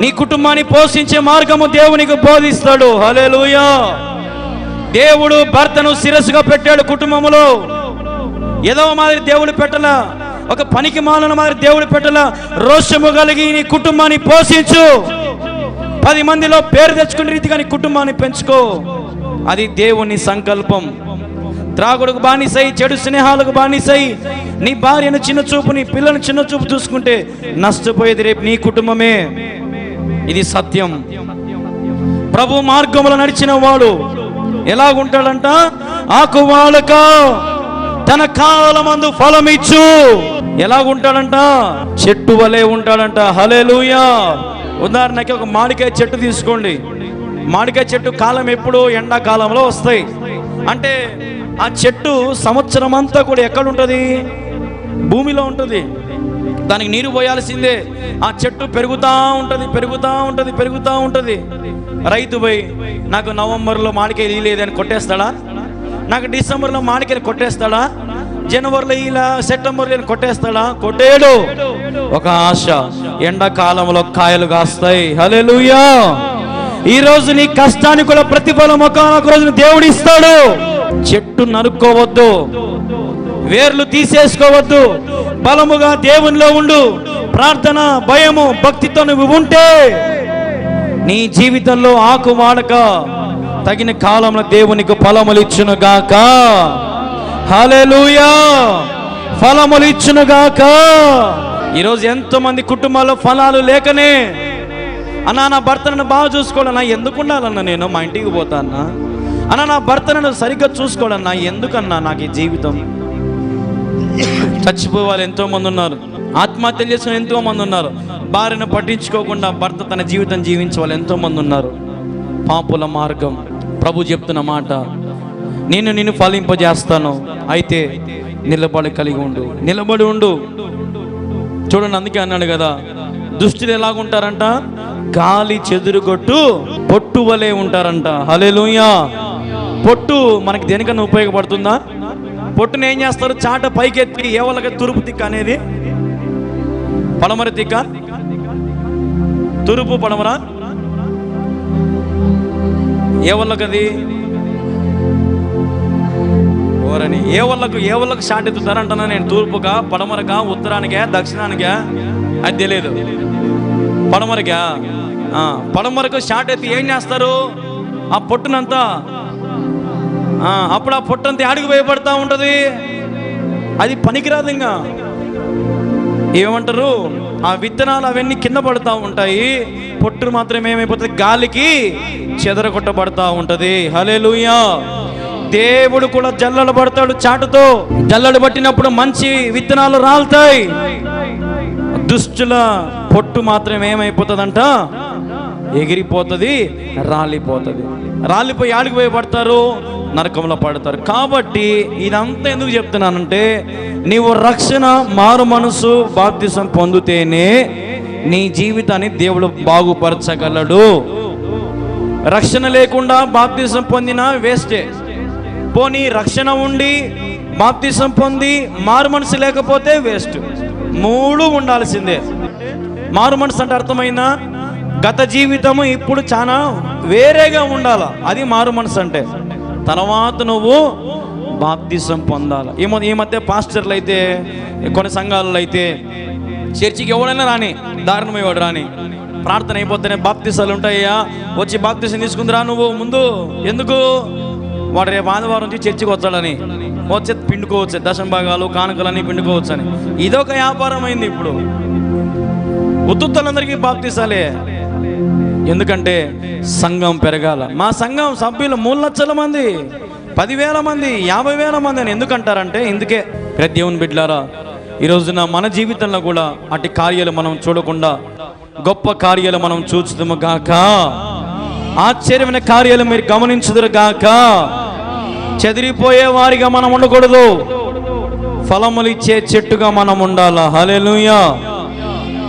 నీ కుటుంబాన్ని పోషించే మార్గము దేవునికి బోధిస్తాడు. హల్లెలూయా. దేవుడు భర్తను శిరస్సుగా పెట్టాడు కుటుంబములో. ఏదో మాదిరి దేవుడు పెట్టలా, ఒక పనికి మాలిన మాదిరి దేవుడు పెట్టలా. రోషము కలిగి నీ కుటుంబాన్ని పోషించు. 10 మందిలో పేరు తెచ్చుకునే రీతిగా నీ కుటుంబాన్ని పెంచుకో. అది దేవుని సంకల్పం. త్రాగుడుకు బానిసై, చెడు స్నేహాలకు బానిసై నీ భార్యను చిన్న చూపు, నీ పిల్లలను చిన్న చూపు చూసుకుంటే నష్టపోయేది రేపు నీ కుటుంబమే. ఇది సత్యం. ప్రభు మార్గములో నడిచిన వాడు ఎలాగుంటాడంట? ఆకువాడక తన కాలమందు ఫలమిచ్చు. ఎలాగుంటాడంట? చెట్టు వలె ఉంటాడంట. హల్లెలూయా. ఉదాహరణకి ఒక మామిడికాయ చెట్టు తీసుకోండి. మామిడికాయ చెట్టు కాలం ఎప్పుడు? ఎండాకాలంలో వస్తాయి. అంటే ఆ చెట్టు సంవత్సరం అంతా కూడా ఎక్కడ ఉంటుంది? భూమిలో ఉంటుంది. దానికి నీరు పోయాల్సిందే. ఆ చెట్టు పెరుగుతూ ఉంటుంది, పెరుగుతూ ఉంటుంది, పెరుగుతూ ఉంటుంది. రైతు పోయి నాకు నవంబర్లో మామిడికాయ లేదని కొట్టేస్తాడా? నాకు డిసెంబర్లో మామిడికాయలు కొట్టేస్తాడా? జనవరిలో ఇలా సెప్టెంబర్లో కొట్టేస్తాడా? కొట్టేడు. ఒక ఆశ, ఎండాకాలంలో కాయలు కాస్తాయి. హల్లెలూయా. ఈ రోజు నీ కష్టానికి కూడా ప్రతిఫలం ఒకనొక రోజు దేవుడు ఇస్తాడు. చెట్టు నరుక్కోవద్దు, వేర్లు తీసేసుకోవద్దు. బలముగా దేవునిలో ఉండు. ప్రార్థన, భయము, భక్తితో నువ్వు ఉంటే నీ జీవితంలో ఆకు వాడక తగిన కాలంలో దేవునికి ఫలములు ఇచ్చును గాక. హల్లెలూయా. ఫలములు ఇచ్చును గాక. ఈరోజు ఎంతోమంది కుటుంబాల్లో ఫలాలు లేకనే అన్నా నా భర్తను బాగా చూసుకోవాలన్నా, ఎందుకు ఉండాలన్నా, నేను మా ఇంటికి పోతాన్నా అన్నా, నా భర్తను సరిగ్గా చూసుకోవాలన్నా, ఎందుకన్నా నాకు ఈ జీవితం? చచ్చిపోవాలి ఎంతోమంది ఉన్నారు. ఆత్మహత్యలు చేసిన ఎంతోమంది ఉన్నారు. భార్యను పట్టించుకోకుండా భర్త తన జీవితం జీవించే ఎంతోమంది ఉన్నారు. పాపుల మార్గం. ప్రభు చెప్తున్న మాట, నిన్ను ఫలింపజేస్తాను, అయితే నిలబడి కలిగి ఉండు, నిలబడి ఉండు. చూడండి, అందుకే అన్నాడు కదా, దుష్టులు ఎలాగుంటారంట? గాలి చెదురుగొట్టు పొట్టు వలె ఉంటారంట. హల్లెలూయా. పొట్టు మనకి దేనికన్నా ఉపయోగపడుతుందా? పొట్టును ఏం చేస్తారు? చాట పైకెత్తి ఏ వాళ్ళకి తూర్పు తిక్క అనేది, పడమర తిక్క, తూర్పు పడమర, ఏ వాళ్ళకి అది ఓరని ఏ వాళ్ళకు షాట్ ఎత్తుతారంటున్నా నేను. తూర్పుగా, పడమరగా, ఉత్తరానికా, దక్షిణానికా అది తెలియదు. పడమరగా, పడమరకు షాట్ ఎత్తి ఏం చేస్తారు? ఆ పొట్టునంతా, అప్పుడు ఆ పొట్టంతా ఆడికి భయపడతా ఉంటుంది. అది పనికిరాదు. ఇంకా ఏమంటారు? ఆ విత్తనాలు అవన్నీ కింద పడుతూ ఉంటాయి. పొట్టు మాత్రం ఏమైపోతుంది? గాలికి చెదరగొట్టబడతా ఉంటుంది. హల్లెలూయా. దేవుడు కూడా జల్లలు పడతాడు చాటుతో. జల్లలు పట్టినప్పుడు మంచి విత్తనాలు రాలుతాయి. దుష్టుల పొట్టు మాత్రం ఏమైపోతుందంట? ఎగిరిపోతుంది, రాలిపోతుంది. రాలిపోయి ఆడికి పోయి పడతారు, నరకంలో పడతారు. కాబట్టి ఇదంతా ఎందుకు చెప్తున్నానంటే, నీవు రక్షణ, మారు మనసు, బాప్తిసం పొందితేనే నీ జీవితాన్ని దేవుడు బాగుపరచగలడు. రక్షణ లేకుండా బాప్తిసం పొందినా వేస్టే. పోనీ రక్షణ ఉండి బాప్తిసం పొంది మారు మనసు లేకపోతే వేస్ట్. మూడు ఉండాల్సిందే. మారు మనసు అంటే అర్థమైనా గత జీవితము ఇప్పుడు చాలా వేరేగా ఉండాల, అది మారు మనసు అంటే. తర్వాత నువ్వు బాప్తిసం పొందాలి. ఈ మధ్య పాస్టర్లు అయితే, కొన్ని సంఘాలలో అయితే చర్చికి ఎవడైనా రాని, దారుణమయ్యేవాడు రాని, ప్రార్థన అయిపోతేనే బాప్తిసాలు ఉంటాయ్యా, వచ్చి బాప్తిసం తీసుకుందిరా నువ్వు ముందు. ఎందుకు? వాడు రేపు ఆదివారం నుంచి చర్చికి వచ్చాడని, వచ్చే పిండుకోవచ్చు, దశమ భాగాలు కానుకలన్నీ పిండుకోవచ్చు అని. ఇదొక వ్యాపారం అయింది ఇప్పుడు. ఉత్తులందరికీ బాప్తిసాలే. ఎందుకంటే సంఘం పెరగాల. మా సంఘం సభ్యులు 3 లక్షల మంది, 10,000 మంది, 50,000 మంది అని ఎందుకంటారంటే ఇందుకే. ప్రతి దేవుని బిడ్డలారా, ఈ రోజున మన జీవితంలో కూడా అటు కార్యాలు మనం చూడకుండా గొప్ప కార్యాలు మనం చూచుదుము గాక. ఆశ్చర్యమైన కార్యాలు మీరు గమనించుదురు గాక. చెదిరిపోయే వారిగా మనం ఉండకూడదు, ఫలములు ఇచ్చే చెట్టుగా మనం ఉండాలా. హల్లెలూయా.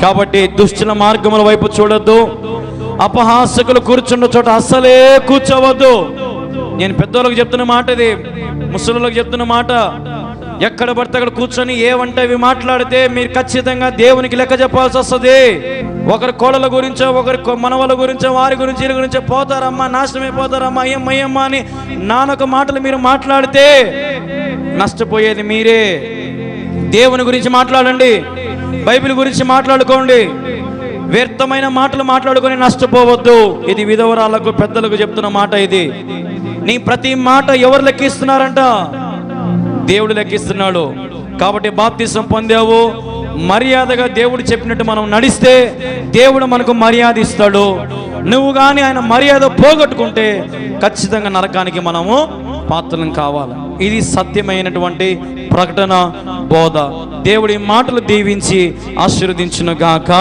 కాబట్టి దుష్టుల మార్గముల వైపు చూడొద్దు, అపహాసకులు కూర్చున్న చోట అస్సలే కూర్చోవద్దు. నేను పెద్దోళ్ళకి చెప్తున్న మాట ఇది, ముసలులకు చెప్తున్న మాట. ఎక్కడ పడితే అక్కడ కూర్చొని ఏవంటే అవి మాట్లాడితే మీరు ఖచ్చితంగా దేవునికి లెక్క చెప్పాల్సి వస్తుంది. ఒకరి కోడల గురించో, ఒకరి మనవల గురించో, వారి గురించి, వీరి గురించో పోతారమ్మా, నాశనమైపోతారమ్మా, అయ్యమ్మా అని నానొక మాటలు మీరు మాట్లాడితే నష్టపోయేది మీరే. దేవుని గురించి మాట్లాడండి, బైబిల్ గురించి మాట్లాడుకోండి. వ్యర్థమైన మాటలు మాట్లాడుకొని నష్టపోవద్దు. ఇది విధవరాలకు, పెద్దలకు చెప్తున్న మాట ఇది. నీ ప్రతి మాట ఎవరు లెక్కిస్తున్నారంట? దేవుడు లెక్కిస్తున్నాడు. కాబట్టి బాప్తిసం పొందావు, మర్యాదగా దేవుడు చెప్పినట్టు మనం నడిస్తే దేవుడు మనకు మర్యాద ఇస్తాడు. నువ్వు కానీ ఆయన మర్యాద పోగొట్టుకుంటే ఖచ్చితంగా నరకానికి మనము పాత్రలం కావాలి. ఇది సత్యమైనటువంటి ప్రకటన, బోధ. దేవుడి మాటలు దీవించి ఆశీర్వదించును గాక.